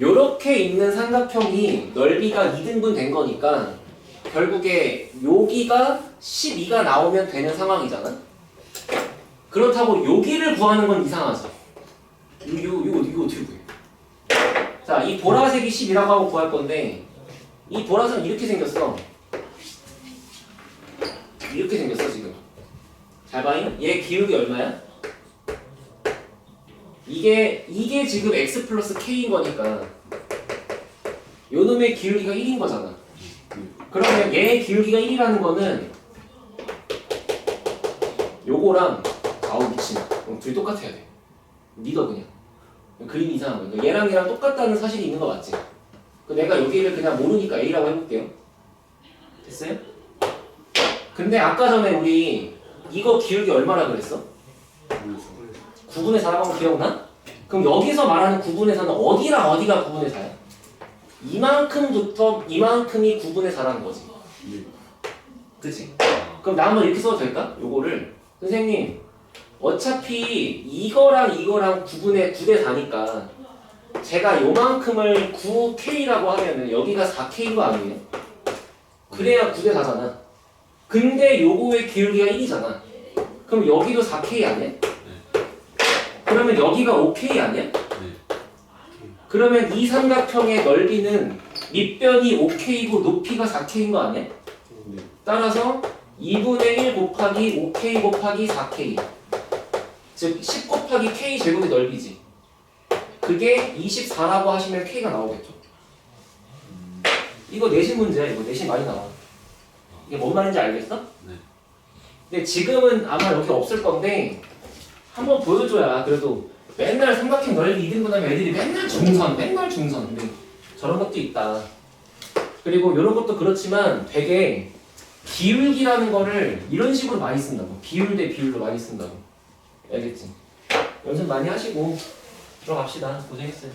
요렇게 있는 삼각형이 넓이가 2등분 된 거니까, 결국에 여기가 12가 나오면 되는 상황이잖아? 그렇다고 여기를 구하는 건 이상하죠. 이거 어떻게 구해? 자, 이 보라색이 10이라고 하고 구할 건데 이 보라색은 이렇게 생겼어. 이렇게 생겼어 지금. 잘 봐잉? 얘 기울기 얼마야? 이게 지금 x 플러스 k인 거니까 요 놈의 기울기가 1인 거잖아. 그러면 얘 기울기가 1이라는 거는 요거랑 아우 미친. 둘이 똑같아야 돼. 믿어 그냥. 그림이 이상한 거야. 얘랑 얘랑 똑같다는 사실이 있는 거 맞지? 내가 여기를 그냥 모르니까 A라고 해볼게요. 됐어요? 근데 아까 전에 우리 이거 기울기 얼마라 그랬어? 9분의 4라고 하면 기억나? 그럼 여기서 말하는 9분의 4는 어디랑 어디가 9분의 4야? 이만큼부터 이만큼이 9분의 4라는 거지. 그치? 그럼 나 한번 이렇게 써도 될까? 요거를 선생님 어차피 이거랑 9분의 9대 4니까 제가 요만큼을 9K라고 하면은 여기가 4K인 거 아니에요? 그래야 9대 4잖아. 근데 요거의 기울기가 1이잖아. 그럼 여기도 4K 아니야? 그러면 여기가 5K 아니야? 그러면 이 삼각형의 넓이는 밑변이 5K고 높이가 4K인 거 아니야? 네. 따라서 2분의 1 곱하기 5K 곱하기 4K 즉 10 곱하기 K 제곱의 넓이지. 그게 24라고 하시면 K가 나오겠죠. 이거 내신 문제야. 이거 내신 많이 나와. 이게 뭔 말인지 알겠어? 네. 근데 지금은 아마 여기 없을 건데 한번 보여줘야 그래도 맨날 삼각형 넓이 2등분 하면 애들이 맨날 중선 근데 저런 것도 있다. 그리고 이런 것도 그렇지만 되게 기울기라는 거를 이런 식으로 많이 쓴다고. 비율 대 비율로 많이 쓴다고. 알겠지? 연습 많이 하시고 들어갑시다. 고생했어요.